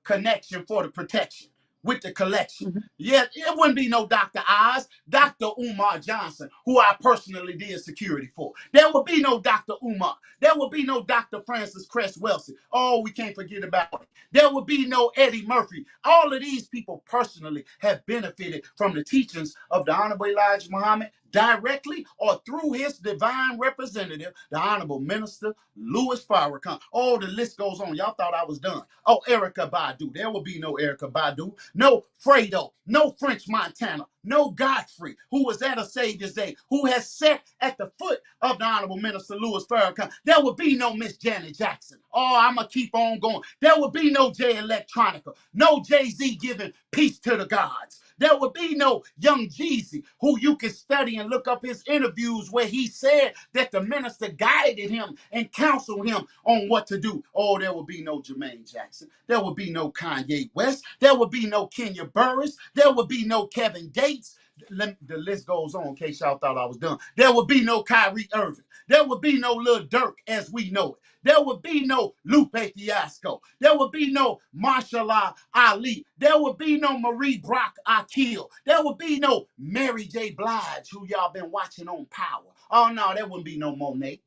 connection for the protection with the collection. Mm-hmm. Yeah, it wouldn't be no Dr. Oz, Dr. Umar Johnson, who I personally did security for. There would be no Dr. Umar. There would be no Dr. Francis Cress Wilson. Oh, we can't forget about it. There would be no Eddie Murphy. All of these people personally have benefited from the teachings of the Honorable Elijah Muhammad directly or through his divine representative, the Honorable Minister Louis Farrakhan. Oh, the list goes on. Y'all thought I was done. Oh, Erica Badu. There will be no Erica Badu. No Fredo. No French Montana. No Godfrey, who was at a Savior's Day, who has sat at the foot of the Honorable Minister Louis Farrakhan. There will be no Miss Janet Jackson. Oh, I'm going to keep on going. There will be no Jay Electronica. No Jay-Z giving peace to the gods. There will be no Young Jeezy, who you can study and look up his interviews where he said that the minister guided him and counseled him on what to do. Oh, there will be no Jermaine Jackson. There will be no Kanye West. There will be no Kenya Burris. There will be no Kevin Gates. The list goes on in case y'all thought I was done. There will be no Kyrie Irving. There will be no Lil Durk as we know it. There would be no Lupe Fiasco. There would be no Marshala Ali. There would be no Marie Brock Akil. There would be no Mary J. Blige, who y'all been watching on Power. Oh, no, there wouldn't be no Monet.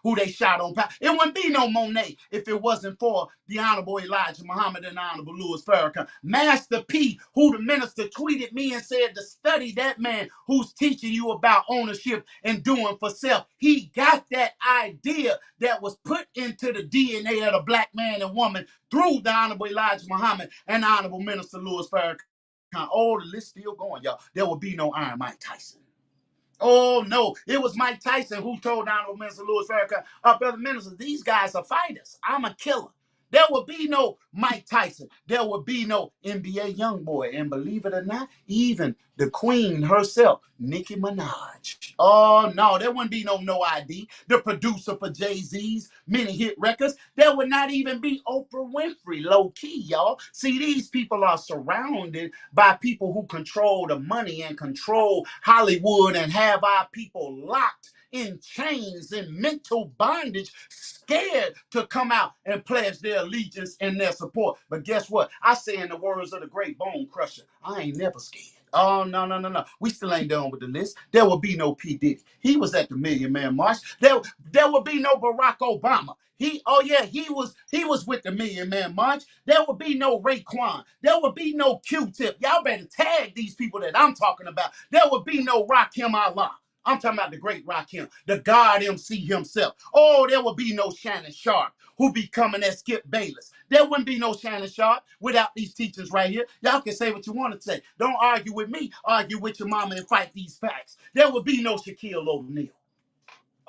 Who they shot on Power. It wouldn't be no Monet if it wasn't for the Honorable Elijah Muhammad and the Honorable Louis Farrakhan. Master P, who the minister tweeted me and said to study that man who's teaching you about ownership and doing for self. He got that idea that was put into the DNA of the black man and woman through the Honorable Elijah Muhammad and the Honorable Minister Louis Farrakhan. Oh, the list still going, y'all. There will be no Iron Mike Tyson. Oh, no. It was Mike Tyson who told Honorable Minister Louis Farrakhan, Brother Minister, these guys are fighters. I'm a killer. There will be no Mike Tyson. There will be no NBA Youngboy. And believe it or not, even the queen herself, Nicki Minaj. Oh, no, there wouldn't be no ID. The producer for Jay-Z's many hit records. There would not even be Oprah Winfrey, low key, y'all. See, these people are surrounded by people who control the money and control Hollywood and have our people locked in chains and mental bondage, scared to come out and pledge their allegiance and their support. But guess what? I say in the words of the great Bone Crusher, I ain't never scared. Oh, no. We still ain't done with the list. There will be no P. Diddy. He was at the Million Man March. There will be no Barack Obama. He was with the Million Man March. There will be no Raekwon. There will be no Q-Tip. Y'all better tag these people that I'm talking about. There will be no Rakim Allah. I'm talking about the great Rakim, the God MC himself. Oh, there would be no Shannon Sharp who be coming as Skip Bayless. There wouldn't be no Shannon Sharp without these teachers right here. Y'all can say what you want to say. Don't argue with me. Argue with your mama and fight these facts. There would be no Shaquille O'Neal.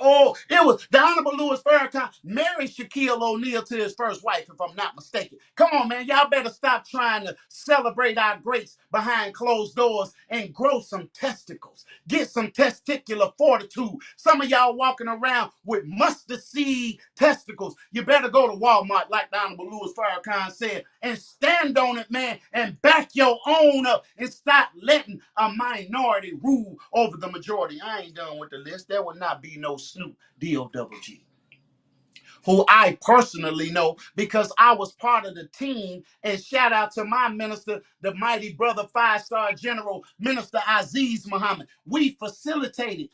Oh, it was the Honorable Louis Farrakhan married Shaquille O'Neal to his first wife, if I'm not mistaken. Come on, man. Y'all better stop trying to celebrate our greats behind closed doors and grow some testicles. Get some testicular fortitude. Some of y'all walking around with mustard seed testicles. You better go to Walmart, like the Honorable Louis Farrakhan said, and stand on it, man, and back your own up and stop letting a minority rule over the majority. I ain't done with the list. There will not be no Snoop D-O-double-G, who I personally know because I was part of the team. And shout out to my minister, the mighty brother, 5-star general, Minister Aziz Muhammad. He facilitated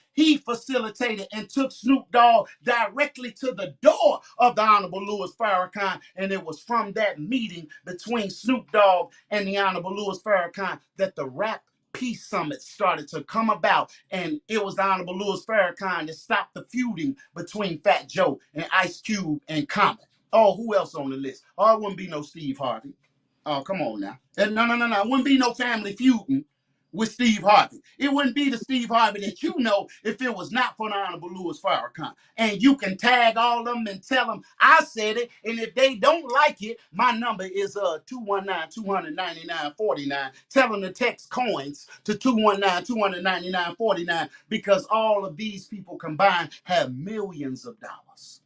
and took Snoop Dogg directly to the door of the Honorable Louis Farrakhan. And it was from that meeting between Snoop Dogg and the Honorable Louis Farrakhan that the rap Peace Summit started to come about, and it was the Honorable Louis Farrakhan that stopped the feuding between Fat Joe and Ice Cube and Common. Oh, who else on the list? Oh, it wouldn't be no Steve Harvey. Oh, come on now. No. It wouldn't be no family feuding with Steve Harvey. It wouldn't be the Steve Harvey that you know if it was not for the Honorable Louis Farrakhan. And you can tag all of them and tell them I said it. And if they don't like it, my number is 219-299-49. Tell them to text coins to 219-299-49 because all of these people combined have millions of dollars.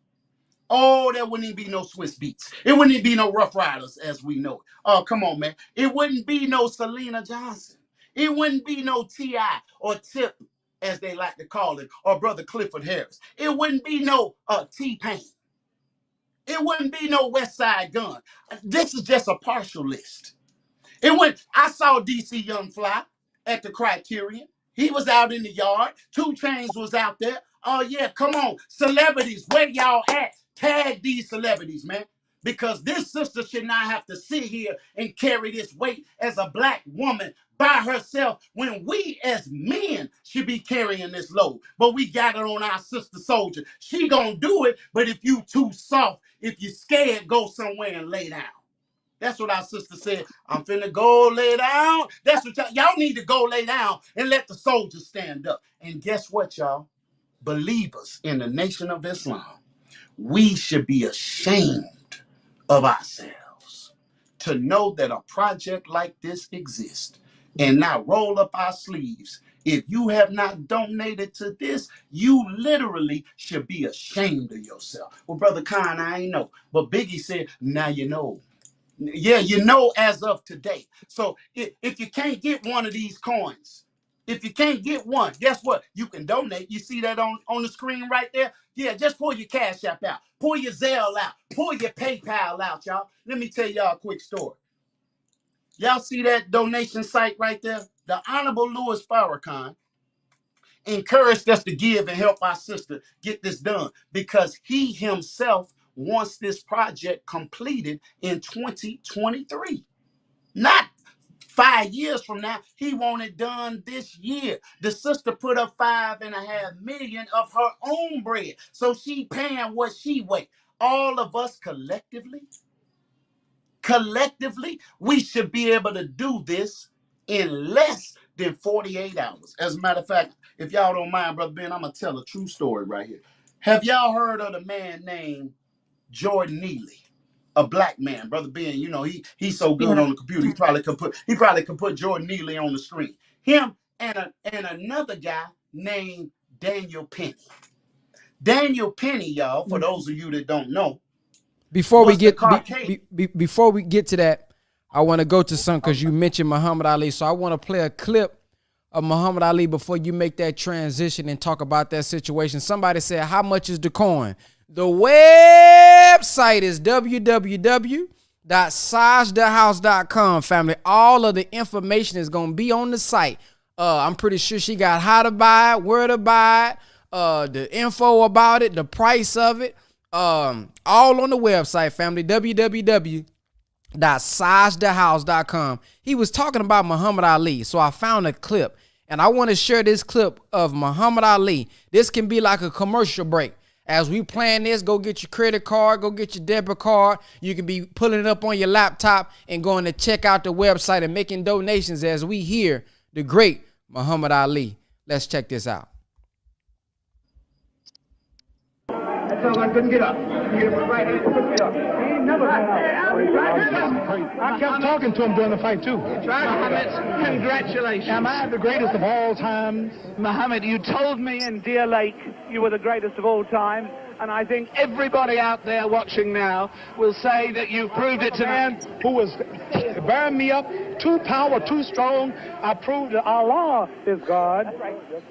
Oh, there wouldn't even be no Swiss Beats. It wouldn't even be no Rough Riders as we know it. Oh, come on, man. It wouldn't be no Selena Johnson. It wouldn't be no T.I. or Tip, as they like to call him, or Brother Clifford Harris. It wouldn't be no T-Pain. It wouldn't be no West Side Gun. This is just a partial list. I saw DC Young Fly at the Criterion. He was out in the yard. 2 Chainz was out there. Oh, yeah, come on. Celebrities, where y'all at? Tag these celebrities, man. Because this sister should not have to sit here and carry this weight as a black woman by herself when we as men should be carrying this load. But we got it on our sister soldier. She gonna do it, but if you too soft, if you scared, go somewhere and lay down. That's what our sister said. I'm finna go lay down. That's what y'all need to go lay down and let the soldiers stand up. And guess what, y'all? Believers in the Nation of Islam, we should be ashamed of ourselves to know that a project like this exists and not roll up our sleeves. If you have not donated to this, you literally should be ashamed of yourself. Well, Brother Khan, I ain't know. But Biggie said, now you know. Yeah, you know as of today. So if you can't get one of these coins, if you can't get one, guess what? You can donate. You see that on the screen right there? Yeah, just pull your Cash App out. Pull your Zelle out. Pull your PayPal out, y'all. Let me tell y'all a quick story. Y'all see that donation site right there? The Honorable Louis Farrakhan encouraged us to give and help our sister get this done because he himself wants this project completed in 2023. Not 5 years from now. He want it done this year. The sister put up $5.5 million of her own bread. So she paying what she weigh. All of us collectively, we should be able to do this in less than 48 hours. As a matter of fact, if y'all don't mind, Brother Ben, I'm going to tell a true story right here. Have y'all heard of the man named Jordan Neely? A black man, Brother Ben, you know, he's so good on the computer. He probably could put Jordan Neely on the screen. Him and another guy named Daniel Penny. Daniel Penny, y'all, for those of you that don't know, before we get to that, I want to go to some because you mentioned Muhammad Ali. So I want to play a clip of Muhammad Ali before you make that transition and talk about that situation. Somebody said, how much is the coin? The website is www.sajdahouse.com, family. All of the information is going to be on the site. I'm pretty sure she got how to buy it, where to buy it, the info about it, the price of it, all on the website, family, www.sajdahouse.com. He was talking about Muhammad Ali, so I found a clip, And I want to share this clip of Muhammad Ali. This can be like a commercial break. As we plan this, go get your credit card, go get your debit card. You can be pulling it up on your laptop and going to check out the website and making donations as we hear the great Muhammad Ali. Let's check this out. I couldn't get up. Right hand couldn't get up. He ain't never been up. I kept talking to him during the fight, too. Muhammad, congratulations. Am I the greatest of all times? Muhammad, you told me in Deer Lake you were the greatest of all time, and I think everybody out there watching now will say that you've proved it to man who was bearing me up, too powerful, too strong. I proved that Allah is God.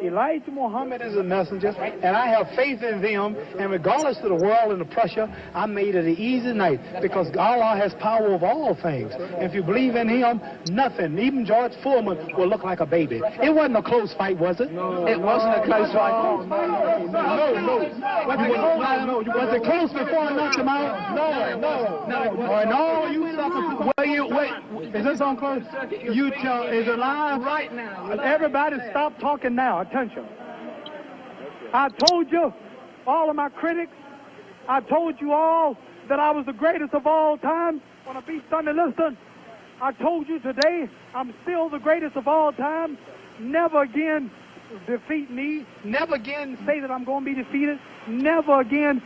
Elijah Muhammad is a messenger, and I have faith in them. And regardless of the world and the pressure, I made it an easy night because Allah has power over all things. And if you believe in Him, nothing, even George Foreman, will look like a baby. It wasn't a close fight, was it? No, it wasn't a close fight. No. Was it close before I knocked him out? No. You suckers. Wait. Is this on close? You tell. Is it live? Right now. Everybody stop talking now. Attention. I told you, all of my critics, I told you all that I was the greatest of all time when I beat Sunday Liston. I told you today I'm still the greatest of all time. Never again defeat me. Never again say that I'm going to be defeated. Never again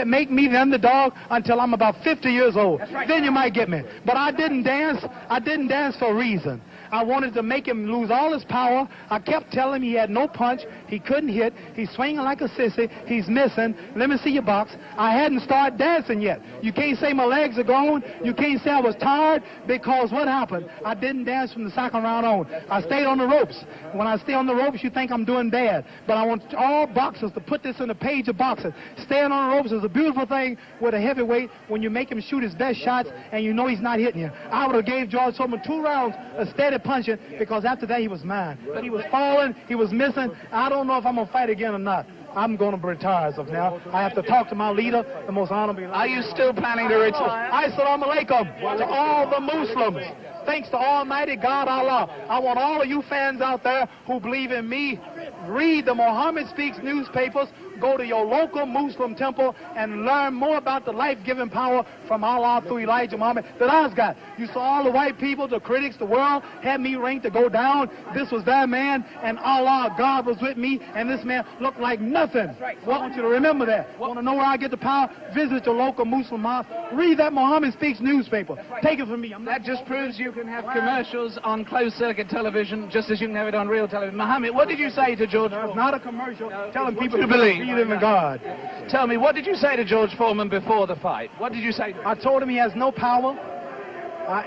make me the underdog until I'm about 50 years old. Right. Then you might get me. But I didn't dance. I didn't dance for a reason. I wanted to make him lose all his power. I kept telling him he had no punch. He couldn't hit. He's swinging like a sissy. He's missing. Let me see your box. I hadn't started dancing yet. You can't say my legs are gone. You can't say I was tired because what happened? I didn't dance from the second round on. I stayed on the ropes. When I stay on the ropes, you think I'm doing bad. But I want all boxers to put this in the page of boxing. Staying on the ropes is a beautiful thing with a heavyweight when you make him shoot his best shots and you know he's not hitting you. I would have gave George Foreman 2 rounds of steady punching because after that he was mine. But he was falling, he was missing. I don't know if I'm going to fight again or not. I'm going to retire as of now. I have to talk to my leader, the most honorable. Are you still planning to retire? Assalamu alaikum to all the Muslims. Thanks to Almighty God Allah. I want all of you fans out there who believe in me, read the Muhammad Speaks newspapers, go to your local Muslim temple and learn more about the life-giving power from Allah through Elijah Muhammad that I've got. You saw all the white people, the critics, the world had me ranked to go down. This was that man, and Allah, God was with me, and this man looked like nothing. I want you to remember that. Want to know where I get the power? Visit your local Muslim mosque. Read that Muhammad Speaks newspaper. Take it from me. That just proves you can have commercials on closed-circuit television just as you can have it on real television. Muhammad, what did you say to George Foreman? It's not a commercial telling people to to believe in the God. Tell me, what did you say to George Foreman before the fight? What did you say to him? I told him he has no power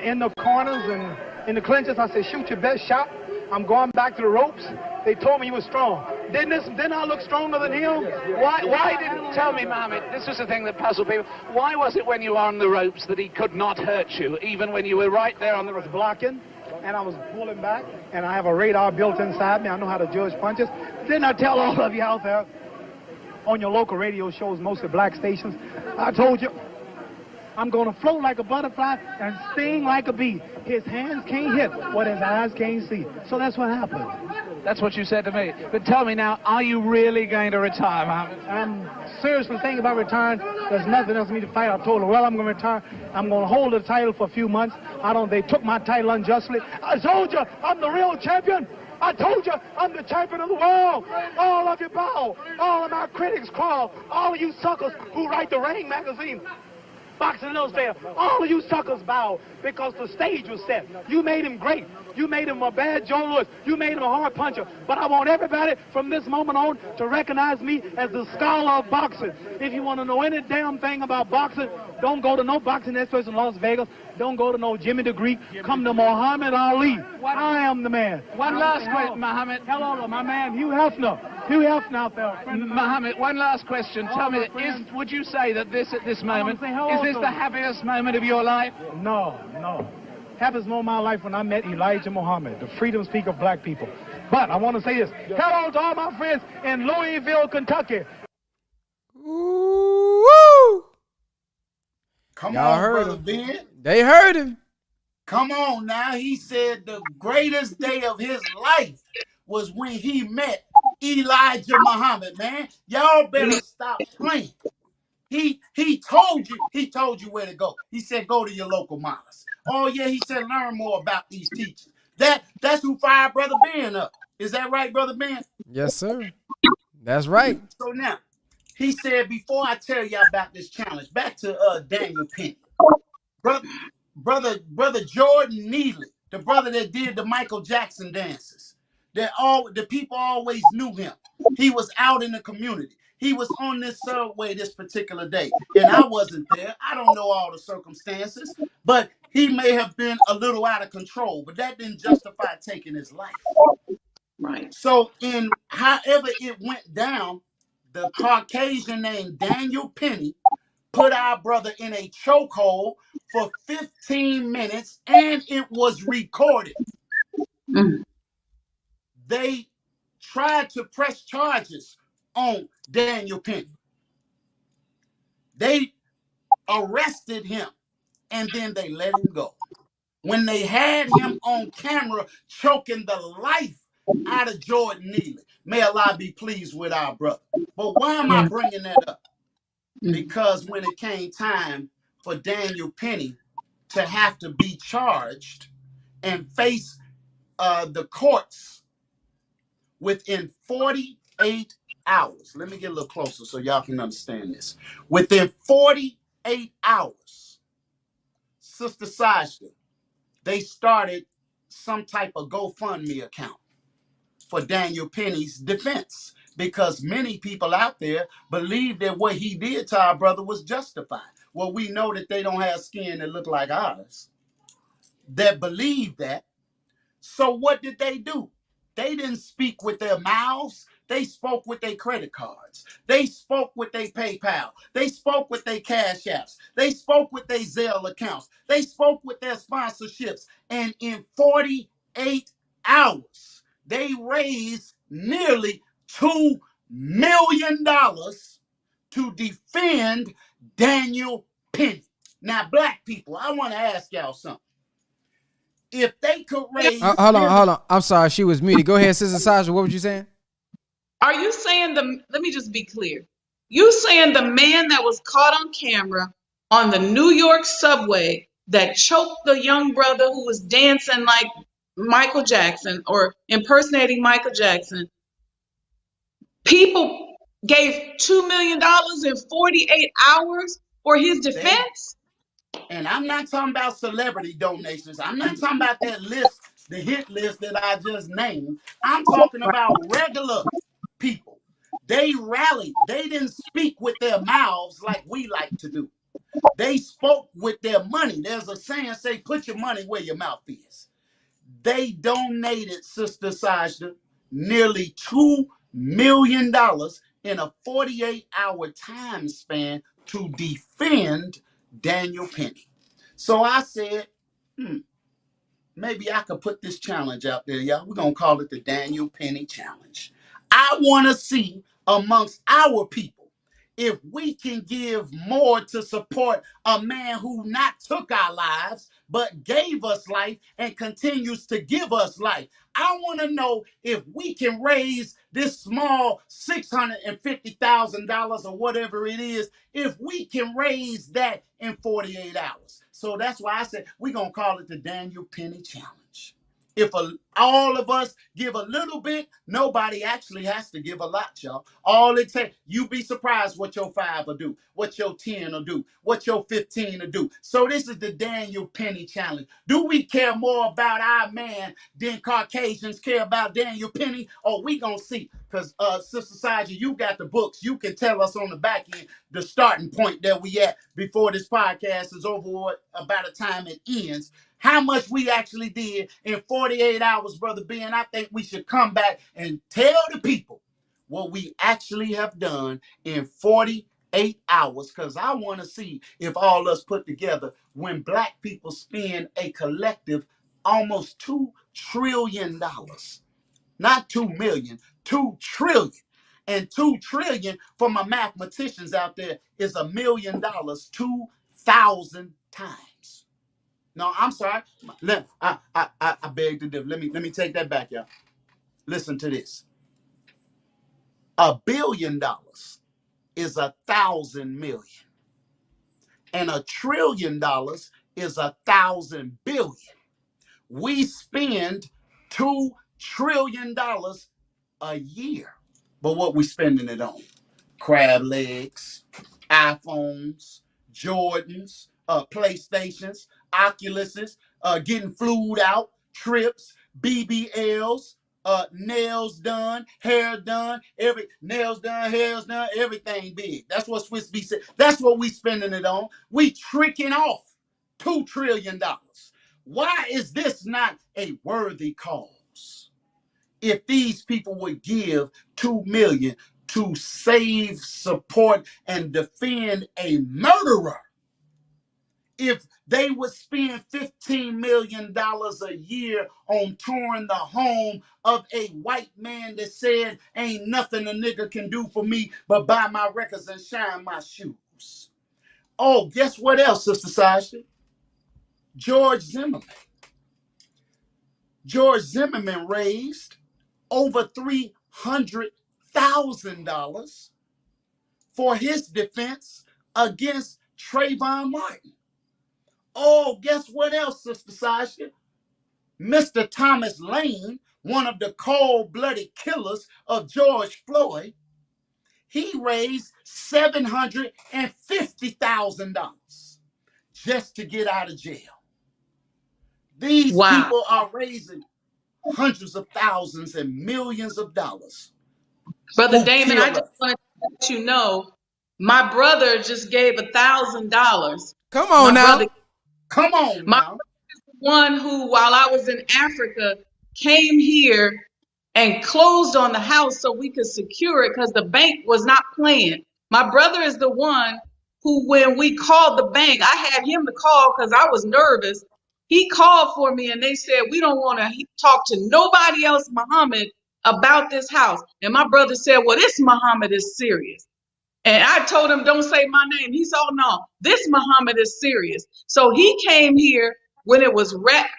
in the corners and in the clinches. I said, shoot your best shot. I'm going back to the ropes. They told me he was strong. Didn't I look stronger than him? Why didn't tell me, Mohammed? This was the thing that puzzled people. Why was it when you were on the ropes that he could not hurt you, even when you were right there on the ropes? Blocking, and I was pulling back, and I have a radar built inside me. I know how to judge punches. Didn't I tell all of you out there on your local radio shows, mostly black stations? I told you, I'm going to float like a butterfly and sting like a bee. His hands can't hit what his eyes can't see. So that's what happened. That's what you said to me. But tell me now, are you really going to retire, Mohammed? I'm seriously thinking about retiring. There's nothing else for me to fight. I told her, well, I'm going to retire. I'm going to hold the title for a few months. They took my title unjustly. I told you, I'm the real champion. I told you, I'm the champion of the world. All of you bow. All of my critics crawl. All of you suckers who write the Ring magazine, Boxing Illustrated, all of you suckers bow because the stage was set. You made him great. You made him a bad Joe Louis. You made him a hard puncher. But I want everybody from this moment on to recognize me as the scholar of boxing. If you want to know any damn thing about boxing, don't go to no boxing experts in Las Vegas. Don't go to no Jimmy the Greek. Come to Muhammad Ali. I am the man. One last question, Muhammad. Hello, my man, Hugh Hefner. Hugh Hefner out there. Muhammad, one last question. Tell me, would you say that this, at this moment, is this the happiest moment of your life? No. Happiest moment of my life when I met Elijah Muhammad, the freedom speaker of black people. But I want to say this. Hello to all my friends in Louisville, Kentucky. Woo! Come Y'all on, heard Brother him. Ben. They heard him. Come on now. He said the greatest day of his life was when he met Elijah Muhammad, man. Y'all better stop playing. He told you where to go. He said go to your local mosque. Oh yeah, he said learn more about these teachers. That's who fired Brother Ben up. Is that right, Brother Ben? Yes, sir. That's right. So now he said before I tell you about this challenge, back to Daniel Penny. Brother, brother Jordan Neely, the brother that did the Michael Jackson dances. That all the people always knew him. He was out in the community. He was on this subway this particular day, and I wasn't there. I don't know all the circumstances, but he may have been a little out of control, but that didn't justify taking his life. Right. So, in however it went down, the Caucasian named Daniel Penny put our brother in a chokehold for 15 minutes, and it was recorded. Mm. They tried to press charges on Daniel Penny. They arrested him, and then they let him go. When they had him on camera choking the life out of Jordan Neely. May Allah be pleased with our brother. But why am I bringing that up? Because when it came time for Daniel Penny to have to be charged and face the courts within 48 hours. Let me get a little closer so y'all can understand this. Within 48 hours, Sister Sajda, they started some type of GoFundMe account for Daniel Penny's defense because many people out there believe that what he did to our brother was justified. Well, we know that they don't have skin that look like ours that believe that. So what did they do? They didn't speak with their mouths. They spoke with their credit cards. They spoke with their PayPal. They spoke with their Cash Apps. They spoke with their Zelle accounts. They spoke with their sponsorships. And in 48 hours, they raised nearly $2 million to defend Daniel Penny. Now, black people, I want to ask y'all something. If they could raise Hold on, nearly hold on. I'm sorry, she was muted. Go ahead, Sister Sasha. What was you saying? Are you saying let me just be clear. You saying the man that was caught on camera on the New York subway that choked the young brother who was dancing like Michael Jackson or impersonating Michael Jackson, people gave $2 million in 48 hours for his they defense? and I'm not talking about celebrity donations. I'm not talking about that list, the hit list that I just named. I'm talking about regular people. They rallied. They didn't speak with their mouths like we like to do. They spoke with their money. There's a saying, say, put your money where your mouth is. They donated, Sister Sajda, nearly $2 million in a 48-hour time span to defend Daniel Penny. So I said, maybe I could put this challenge out there, y'all. We're going to call it the Daniel Penny Challenge. I want to see amongst our people if we can give more to support a man who not took our lives, but gave us life and continues to give us life. I want to know if we can raise this small $650,000 or whatever it is, if we can raise that in 48 hours. So that's why I said we're going to call it the Daniel Penny Challenge. If all of us give a little bit, nobody actually has to give a lot, y'all. All it takes, you be surprised what your 5 will do, what your 10 will do, what your 15 will do. So this is the Daniel Penny Challenge. Do we care more about our man than Caucasians care about Daniel Penny? Or we gonna see? Because Sister Saja, you got the books. You can tell us on the back end the starting point that we at before this podcast is over, about the time it ends. How much we actually did in 48 hours, Brother Ben. I think we should come back and tell the people what we actually have done in 48 hours, because I want to see if all us put together, when black people spend a collective almost $2 trillion, not 2 million, 2 trillion. And 2 trillion for my mathematicians out there is $1 million 2,000 times. No, I'm sorry. I beg to differ. Let me take that back, y'all. Listen to this. $1 billion is 1,000 million, and $1 trillion is 1,000 billion. We spend $2 trillion a year, but what we spending it on? Crab legs, iPhones, Jordans, PlayStations, Oculuses, getting flued out, trips, BBLs, nails done, hair done, nails done, hair's done, everything big. That's what Swiss B said. That's what we spending it on. We tricking off $2 trillion. Why is this not a worthy cause? If these people would give 2 million to save, support, and defend a murderer, if they would spend $15 million a year on touring the home of a white man that said, ain't nothing a nigga can do for me but buy my records and shine my shoes. Oh, guess what else, Sister Sasha? George Zimmerman. George Zimmerman raised over $300,000 for his defense against Trayvon Martin. Oh, guess what else, Sister Sasha? Mr. Thomas Lane, one of the cold-blooded killers of George Floyd, he raised $750,000 just to get out of jail. These people are raising hundreds of thousands and millions of dollars. Brother Damon, I just want to let you know, my brother just gave $1,000. Come on now. Come on now. One who, while I was in Africa, came here and closed on the house so we could secure it because the bank was not playing. My brother is the one who, when we called the bank, I had him to call because I was nervous. He called for me and they said, we don't want to talk to nobody else, Muhammad, about this house. And my brother said, well, this Muhammad is serious. And I told him, don't say my name. He said, oh, no, this Muhammad is serious. So he came here when it was rat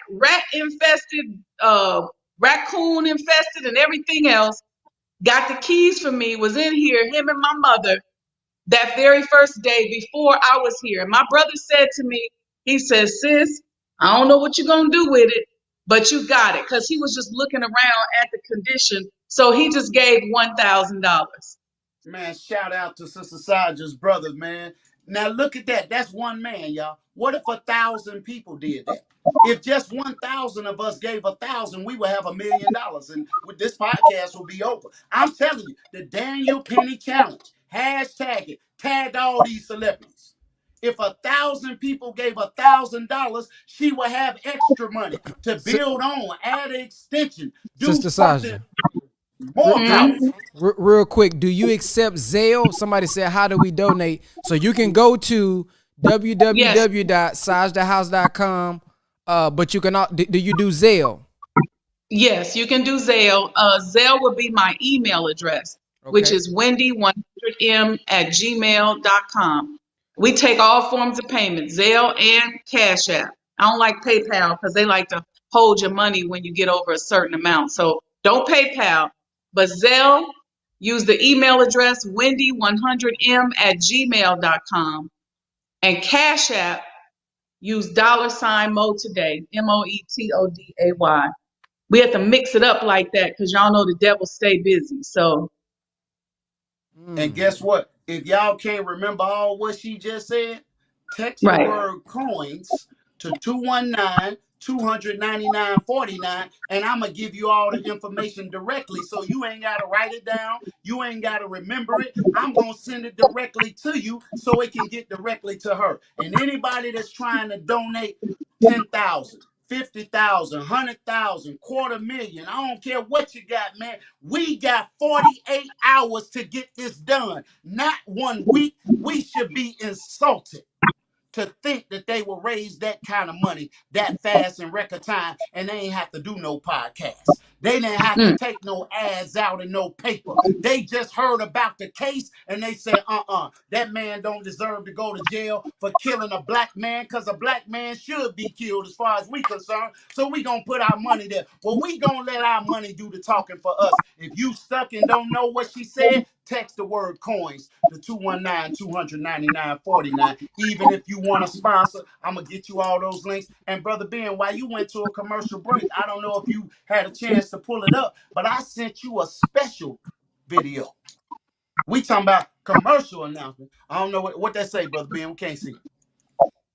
infested, raccoon infested and everything else, got the keys for me, was in here, him and my mother, that very first day before I was here. And my brother said to me, he says, sis, I don't know what you're going to do with it, but you got it. Because he was just looking around at the condition. So he just gave $1,000. Man, shout out to Sister Saja's brother, man. Now look at that. That's one man, y'all. What if 1,000 people did that? If just 1,000 of us gave 1,000, we would have $1 million, and this podcast will be over. I'm telling you, the Daniel Penny Challenge. Hashtag it. Tag all these celebrities. If 1,000 people gave $1,000, she would have extra money to build on, add an extension, do Sister something Saja, more powerful. real quick, do you accept Zelle? Somebody said, how do we donate? So you can go to www.sajdahouse.com, but you can, do you do Zelle? Yes, you can do Zelle. Zelle would be my email address, which is wendy100m@gmail.com. We take all forms of payment, Zelle and Cash App. I don't like PayPal because they like to hold your money when you get over a certain amount. So don't PayPal, but Zelle, use the email address wendy100m@gmail.com. And Cash App, use $Mo Today, MOETODAY. We have to mix it up like that because y'all know the devil stay busy. So, and guess what? If y'all can't remember all what she just said, text the word coins to 219-299-49, and I'm going to give you all the information directly so you ain't got to write it down. You ain't got to remember it. I'm going to send it directly to you so it can get directly to her. And anybody that's trying to donate 10,000, 50,000, 100,000, $250,000. I don't care what you got, man. We got 48 hours to get this done, not 1 week. We should be insulted to think that they will raise that kind of money that fast in record time and they ain't have to do no podcast. They didn't have to take no ads out and no paper. They just heard about the case and they said, that man don't deserve to go to jail for killing a black man, because a black man should be killed as far as we concerned. So we gonna put our money there. Well, we gonna let our money do the talking for us. If you stuck and don't know what she said, text the word coins to 219-299-49. Even if you want to sponsor, I'm going to get you all those links. And Brother Ben, while you went to a commercial break, I don't know if you had a chance to pull it up, but I sent you a special video. We talking about commercial announcement. I don't know what that say, Brother Ben. We can't see it.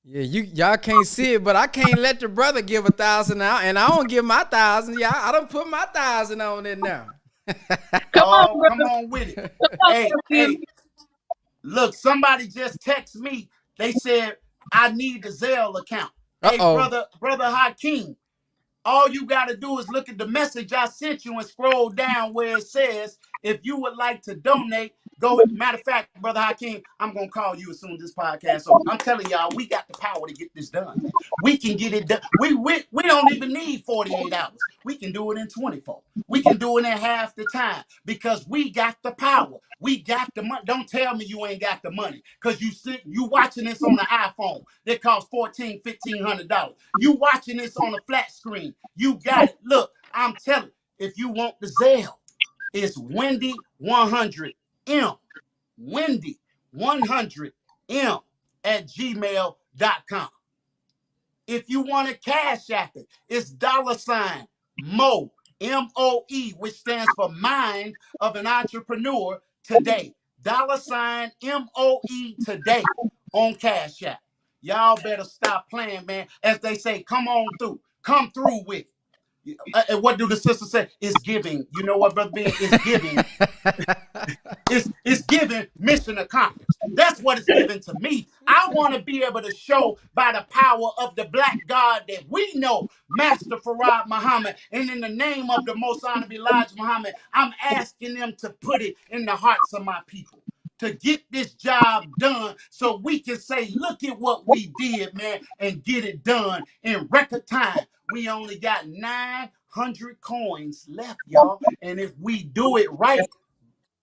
Yeah, y'all can't see it, but I can't let your brother give 1,000 out, and I don't give my 1,000. Y'all, I don't put my 1,000 on it now. Oh, come on with it. Hey, look, somebody just texted me. They said, I need the Zelle account. Hey, brother Hakeem, all you got to do is look at the message I sent you and scroll down where it says, if you would like to donate, go. Matter of fact, Brother Hakeem, I'm going to call you as soon as this podcast over. I'm telling y'all, we got the power to get this done, man. We can get it done. We don't even need 48 hours. We can do it in 24. We can do it in half the time because we got the power. We got the money. Don't tell me you ain't got the money, because you watching this on the iPhone that costs $1,500. You watching this on a flat screen. You got it. Look, I'm telling you, if you want the Zelle, it's Wendy100M. Wendy100M at gmail.com. If you want to cash app it, it's $Mo, MOE, which stands for Mind of an Entrepreneur Today. $MOE today on Cash App. Y'all better stop playing, man. As they say, come on through. Come through with it. And what do the sisters say? It's giving. You know what, Brother Ben? It's giving. It's giving mission accomplished. That's what it's given to me. I want to be able to show by the power of the black God that we know, Master Farad Muhammad, and in the name of the Most Honorable Elijah Muhammad, I'm asking them to put it in the hearts of my people to get this job done so we can say, look at what we did, man, and get it done in record time. We only got 900 coins left, y'all. And if we do it right,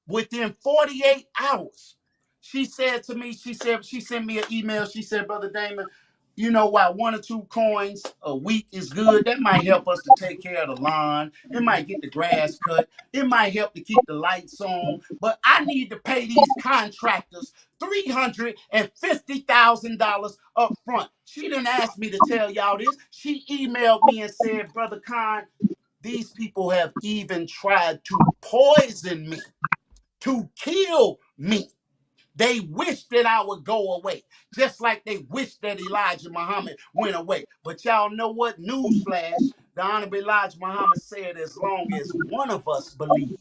within 48 hours, she said to me, she sent me an email. She said, Brother Damon, you know why 1 or 2 coins a week is good? That might help us to take care of the lawn. It might get the grass cut. It might help to keep the lights on. But I need to pay these contractors $350,000 up front. She didn't ask me to tell y'all this. She emailed me and said, Brother Khan, these people have even tried to poison me, to kill me. They wish that I would go away, just like they wish that Elijah Muhammad went away. But y'all know what? Newsflash, the Honorable Elijah Muhammad said, as long as one of us believe,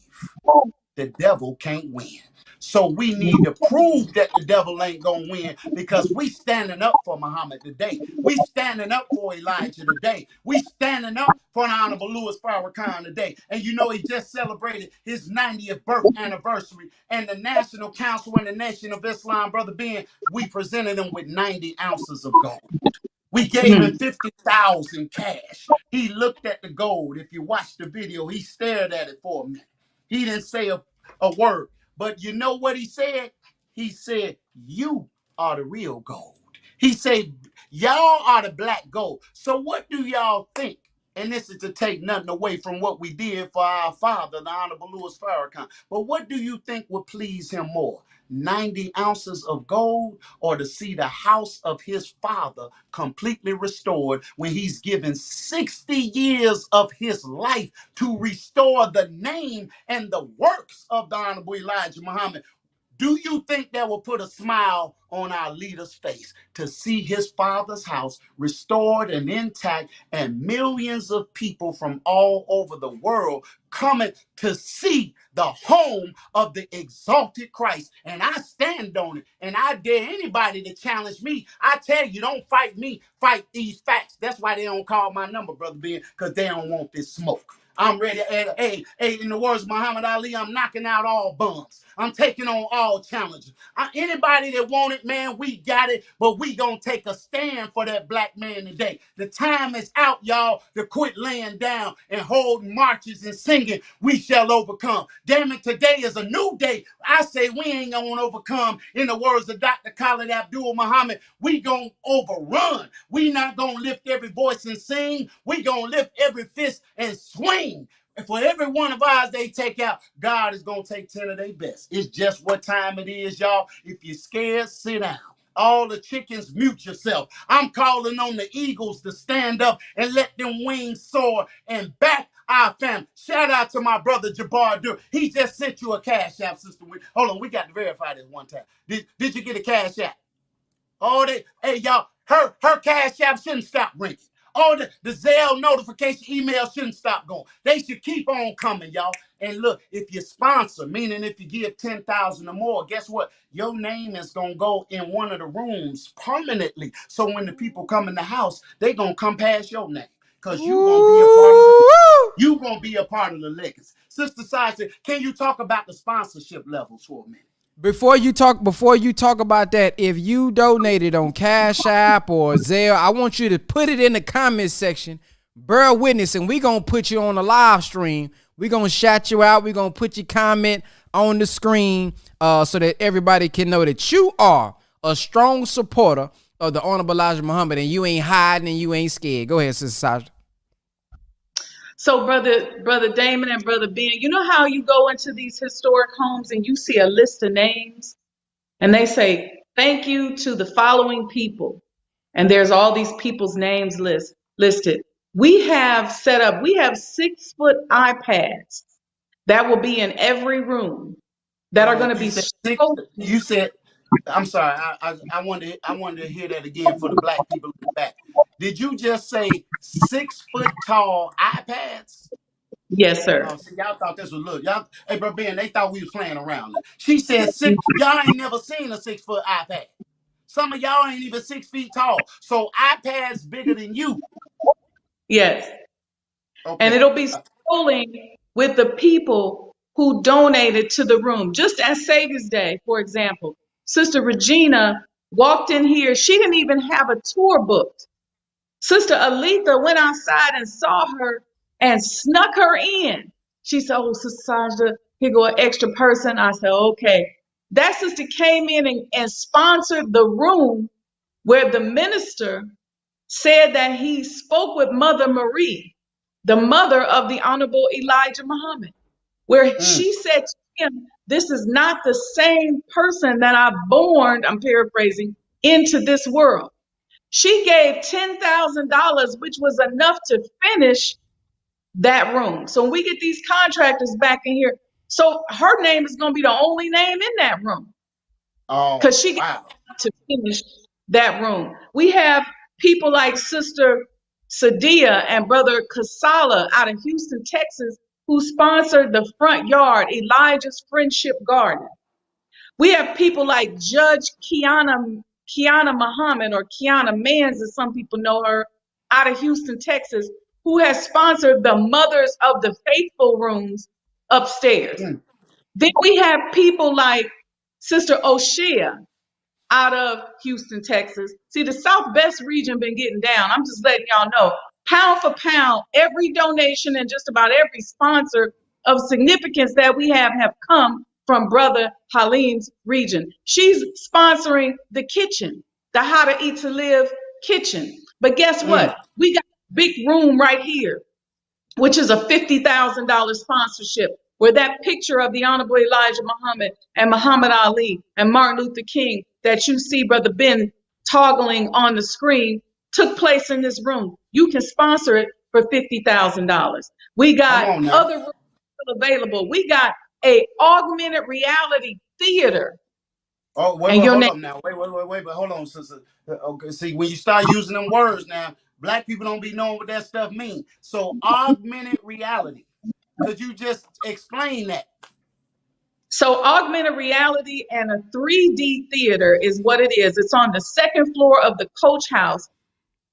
the devil can't win. So we need to prove that the devil ain't gonna win, because we standing up for Muhammad today. We standing up for Elijah today. We standing up for the Honorable Louis Farrakhan today. And you know, he just celebrated his 90th birth anniversary. And the National Council and the Nation of Islam, Brother Ben, we presented him with 90 ounces of gold. We gave him 50,000 cash. He looked at the gold. If you watch the video, he stared at it for a minute. He didn't say a word. But you know what he said? He said, you are the real gold. He said, y'all are the black gold. So what do y'all think? And this is to take nothing away from what we did for our father, the Honorable Louis Farrakhan. But what do you think would please him more? 90 ounces of gold, or to see the house of his father completely restored when he's given 60 years of his life to restore the name and the works of the Honorable Elijah Muhammad? Do you think that will put a smile on our leader's face to see his father's house restored and intact, and millions of people from all over the world coming to see the home of the exalted Christ? And I stand on it, and I dare anybody to challenge me. I tell you, don't fight me, fight these facts. That's why they don't call my number, Brother Ben, because they don't want this smoke. I'm ready. Hey, in the words of Muhammad Ali, I'm knocking out all bums. I'm taking on all challenges. Anybody that want it, man, we got it, but we gonna take a stand for that black man today. The time is out, y'all, to quit laying down and hold marches and singing, we shall overcome. Damn it, today is a new day. I say we ain't gonna overcome. In the words of Dr. Khalid Abdul Muhammad, we gonna overrun. We not gonna lift every voice and sing. We gonna lift every fist and swing. And for every one of ours they take out, God is going to take 10 of their best. It's just what time it is, y'all. If you're scared, sit down. All the chickens, mute yourself. I'm calling on the eagles to stand up and let them wings soar and back our family. Shout out to my brother Jabbar Dur. He just sent you a cash app, sister. Hold on, we got to verify this one time. Did you get a cash app? Hey y'all, her cash app shouldn't stop ringing. All the Zelle notification email shouldn't stop going. They should keep on coming, y'all. And look, if you sponsor, meaning if you give 10,000 or more, guess what? Your name is gonna go in one of the rooms permanently. So when the people come in the house, they gonna come past your name. Because you gonna be a part of the legacy. Sister Sasha, can you talk about the sponsorship levels for a minute? Before you talk about that, if you donated on Cash App or Zelle, I want you to put it in the comments section. Bear witness, and we gonna put you on a live stream. We gonna shout you out. We gonna put your comment on the screen so that everybody can know that you are a strong supporter of the Honorable Elijah Muhammad, and you ain't hiding and you ain't scared. Go ahead, Sister Sasha. So brother Damon and brother Ben, you know how you go into these historic homes and you see a list of names and they say, thank you to the following people. And there's all these people's names listed. We have 6-foot iPads that will be in every room that are going to be you said I'm sorry. I wanted to hear that again for the black people in the back. Did you just say 6-foot tall iPads? Yes, sir. Oh, see, y'all thought this was look. Y'all, hey, bro, Ben, they thought we was playing around. She said y'all ain't never seen a 6-foot iPad. Some of y'all ain't even 6 feet tall. So iPads bigger than you. Yes. Okay. And it'll be scrolling with the people who donated to the room. Just as Savior's Day, for example, Sister Regina walked in here. She didn't even have a tour booked. Sister Aletha went outside and saw her and snuck her in. She said, oh, Sister Sandra, here go an extra person. I said, okay. That sister came in and sponsored the room where the minister said that he spoke with Mother Marie, the mother of the Honorable Elijah Muhammad, where she said to him, this is not the same person that I born, I'm paraphrasing, into this world. She gave $10,000, which was enough to finish that room. So when we get these contractors back in here, so her name is going to be the only name in that room. Because she got to finish that room. We have people like Sister Sadia and Brother Kasala out of Houston, Texas, who sponsored the front yard, Elijah's Friendship Garden. We have people like Judge Kiana Muhammad, or Kiana Mans, as some people know her, out of Houston, Texas, who has sponsored the Mothers of the Faithful rooms upstairs. Then we have people like Sister O'Shea out of Houston, Texas. See, the Southwest region been getting down. I'm just letting y'all know. Pound for pound, every donation and just about every sponsor of significance that we have come from Brother Halim's region. She's sponsoring the kitchen, the How to Eat to Live kitchen. But guess what? We got a big room right here, which is a $50,000 sponsorship, where that picture of the Honorable Elijah Muhammad and Muhammad Ali and Martin Luther King that you see Brother Ben toggling on the screen took place in this room. You can sponsor it for $50,000. We got other rooms available. We got a augmented reality theater. Oh, wait, hold on now. Wait, but hold on, sister. Okay, see, when you start using them words now, black people don't be knowing what that stuff means. So augmented reality. Could you just explain that? So augmented reality and a 3D theater is what it is. It's on the second floor of the Coach House,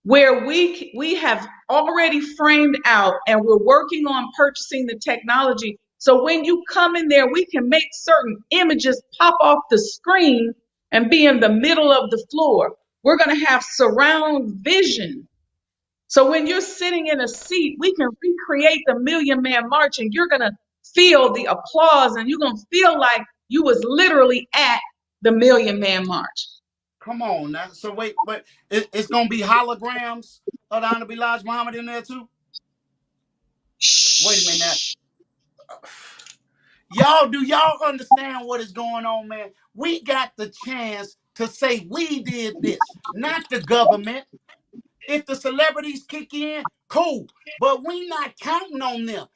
where we have already framed out, and we're working on purchasing the technology So when you come in there, we can make certain images pop off the screen and be in the middle of the floor. We're going to have surround vision. So when you're sitting in a seat, we can recreate the Million Man March, and you're going to feel the applause, and you're going to feel like you was literally at the Million Man March. Come on now. So wait, it's gonna be holograms of the Honorable Elijah Muhammad in there too? Wait a minute now. Y'all, do y'all understand what is going on, man? We got the chance to say we did this, not the government. If the celebrities kick in, cool. But we not counting on them.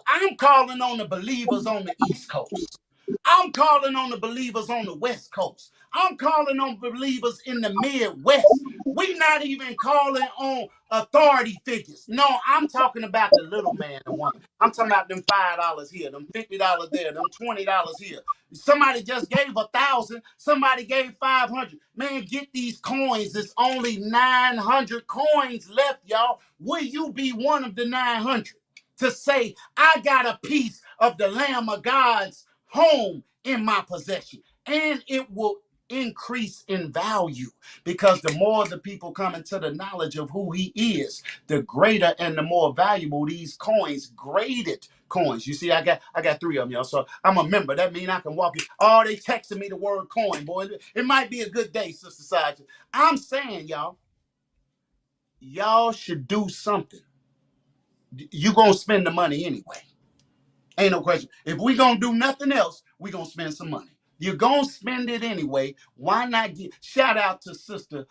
I'm calling on the believers on the East Coast. I'm calling on the believers on the West Coast. I'm calling on believers in the Midwest. We not even calling on authority figures. No, I'm talking about the little man and woman. I'm talking about them $5 here, them $50 there, them $20 here. Somebody just gave 1,000. Somebody gave 500. Man, get these coins. There's only 900 coins left, y'all. Will you be one of the 900 to say, I got a piece of the Lamb of God's home in my possession? And it will increase in value, because the more the people come into the knowledge of who he is, the greater and the more valuable these coins, graded coins. You see, I got 3 of them, y'all. So I'm a member. That means I can walk in. Oh, they texting me the word coin, boy. It might be a good day, Sister Sajid. I'm saying, y'all should do something. You gonna spend the money anyway. Ain't no question. If we gonna do nothing else, we gonna spend some money. You're gonna spend it anyway. Why not get shout out to Sister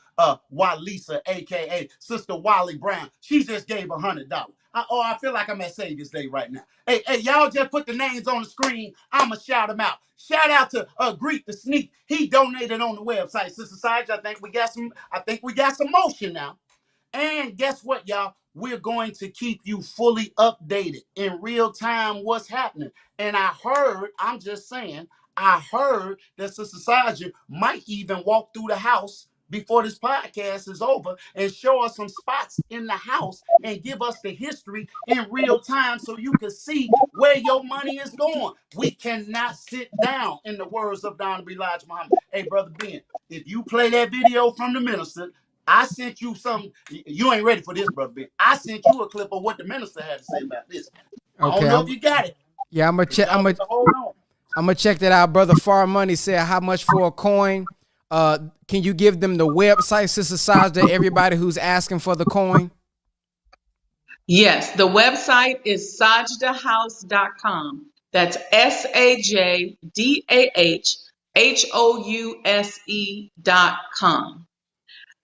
Walisa, aka Sister Wally Brown. She just gave $100. I feel like I'm at Savior's Day right now. Hey, y'all just put the names on the screen. I'ma shout them out. Shout out to Greet the Sneak. He donated on the website. Sister Sage, I think we got some motion now. And guess what, y'all? We're going to keep you fully updated in real time what's happening. And I'm just saying, I heard that Sister Saja might even walk through the house before this podcast is over and show us some spots in the house and give us the history in real time so you can see where your money is going. We cannot sit down, in the words of Don Elijah Muhammad. Hey, Brother Ben, if you play that video from the minister, I sent you something. You ain't ready for this, Brother Ben. I sent you a clip of what the minister had to say about this. I don't know if you got it. Yeah, I'm gonna check. Hold on. I'm gonna check that out. Brother Far Money said, "How much for a coin?" Can you give them the website, Sister Sajda, everybody who's asking for the coin? Yes, the website is sajdahouse.com. That's SAJDAHHOUSE.com.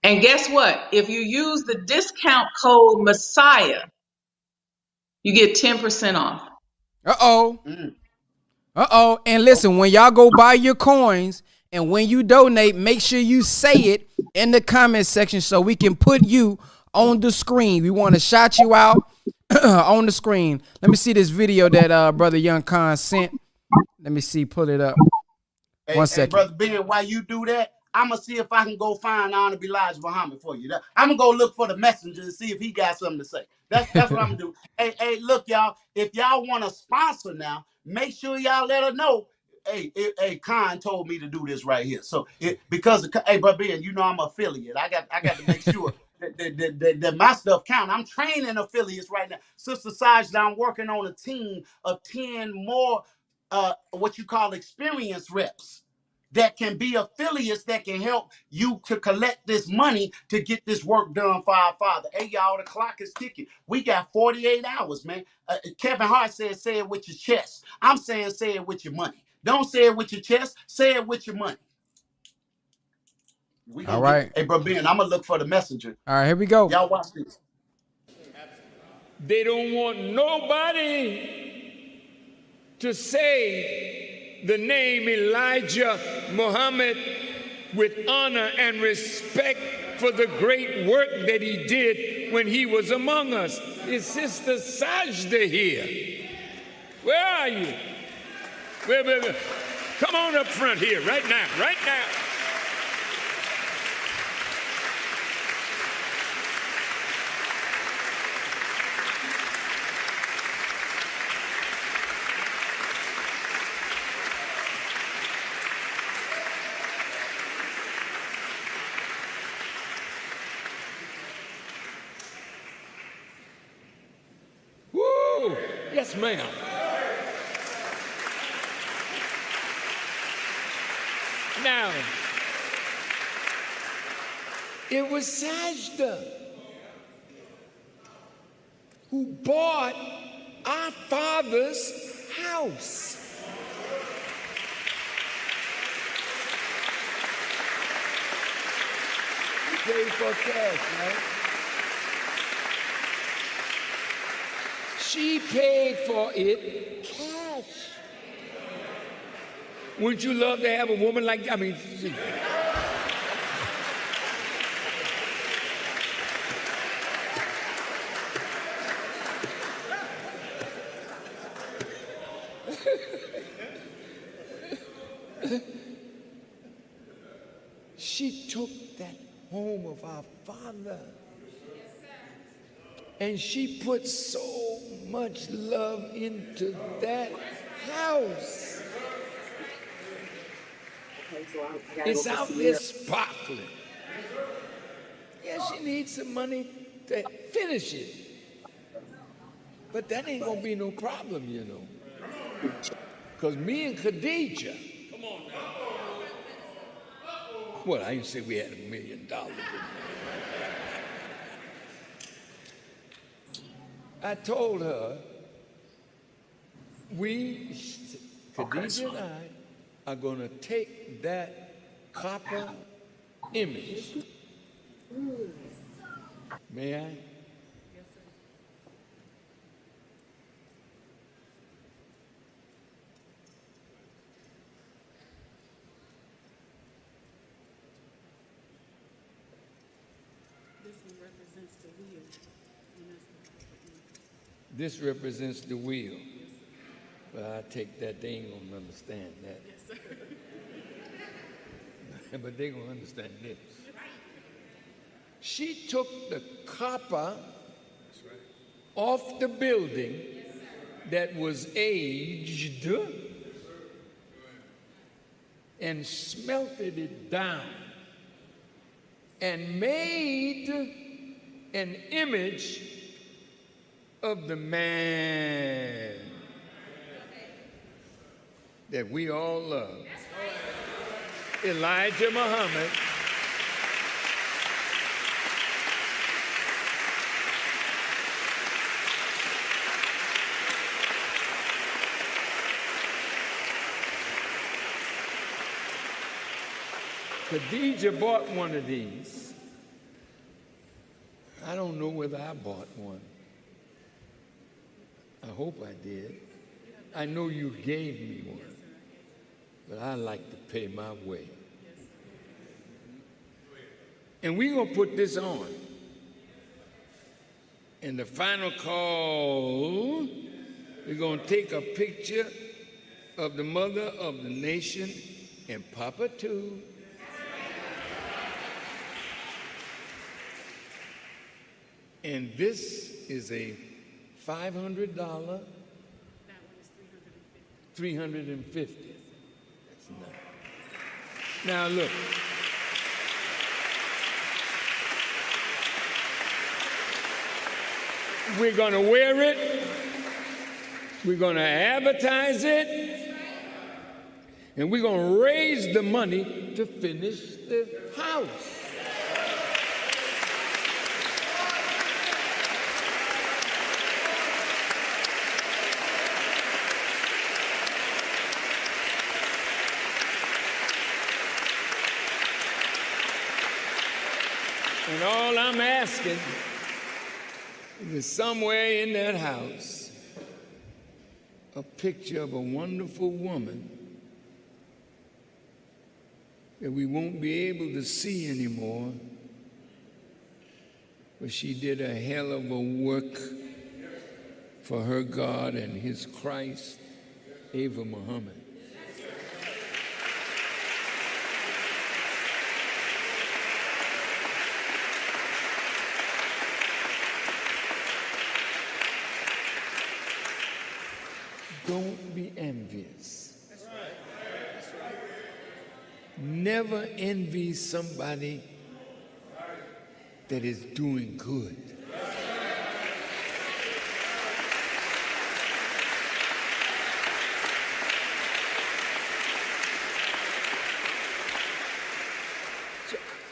And guess what? If you use the discount code Messiah, you get 10% off. Uh-oh. Uh-oh. And listen, when y'all go buy your coins and when you donate, make sure you say it in the comment section so we can put you on the screen. We want to shout you out on the screen. Let me see this video that Brother Young Khan sent. Let me see. Pull it up. One second. Brother Ben, while you do that, I'm going to see if I can go find Honorable Elijah Muhammad for you. I'm going to go look for the messenger and see if he got something to say. That's what I'm going to do. Hey, look, y'all, if y'all want to sponsor now, make sure y'all let her know. Hey, Khan told me to do this right here. So, because, Brother Ben, you know I'm an affiliate. I got to make sure that my stuff count. I'm training affiliates right now. Sister Sajda, I'm working on a team of 10 more what you call experienced reps that can be affiliates that can help you to collect this money to get this work done for our Father. Hey, y'all, the clock is ticking. We got 48 hours, man. Kevin Hart said, say it with your chest. I'm saying, say it with your money. Don't say it with your chest. Say it with your money. All right. Hey, bro, Ben, I'm going to look for the messenger. All right, here we go. Y'all watch this. They don't want nobody to say the name Elijah Muhammad with honor and respect for the great work that he did when he was among us. Is Sister Sajda here? Where are you? Where? Come on up front here, right now, right now. Oh, yes, ma'am. Now, it was Sajda who bought our father's house. Paid for cash, right? She paid for it cash. Wouldn't you love to have a woman like that? I mean, she took that home of our father and she put so much love into that house. It's out there sparkling. Yeah, she needs some money to finish it. But that ain't gonna be no problem, you know. Because me and Khadijah, come on now. Well, I didn't say we had $1 million. I told her, Khadijah and I are going to take that copper image. May I? Yes, sir. This one represents the wheel. And that's the copper image. This represents the wheel. But I take that they ain't gonna understand that. Yes, sir. But they gonna understand this. She took the copper off the building that was aged and smelted it down and made an image of the man that we all love, Elijah Muhammad. Khadijah bought one of these. I don't know whether I bought one. I hope I did. I know you gave me one, but I like to pay my way. And we're going to put this on. In the final call, we're going to take a picture of the mother of the nation and Papa too. And this is a $500. That one is $350. $350. That's nice. Now look. We're going to wear it. We're going to advertise it. And we're going to raise the money to finish the house. And all I'm asking is somewhere in that house a picture of a wonderful woman that we won't be able to see anymore, but she did a hell of a work for her God and his Christ, Ava Muhammad. Don't be envious. That's right. That's right. Never envy somebody that is doing good.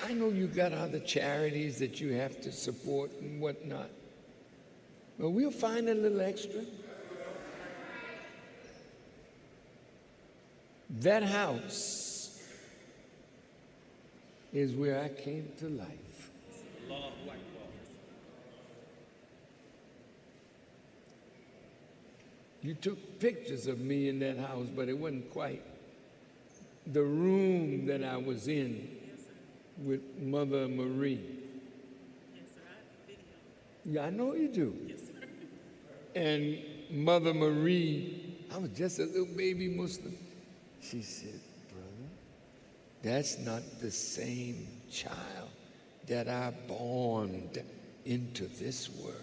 I know you got other charities that you have to support and whatnot, but we'll find a little extra. That house is where I came to life. You took pictures of me in that house, but it wasn't quite the room that I was in with Mother Marie. Yeah, I know you do. And Mother Marie, I was just a little baby Muslim. She said, brother, that's not the same child that I born into this world.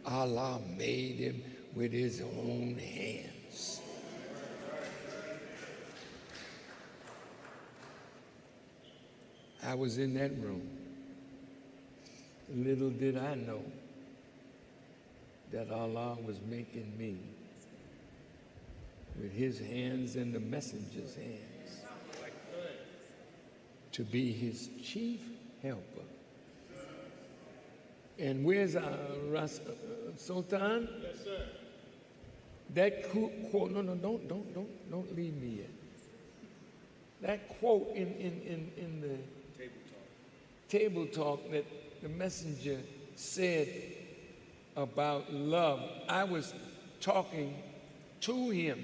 Allah made him with his own hands. I was in that room. Little did I know that Allah was making me with his hands and the messenger's hands to be his chief helper. And where's Sultan? Yes, sir. That quote, no, don't leave me yet. That quote in the table talk that the messenger said about love, I was talking to him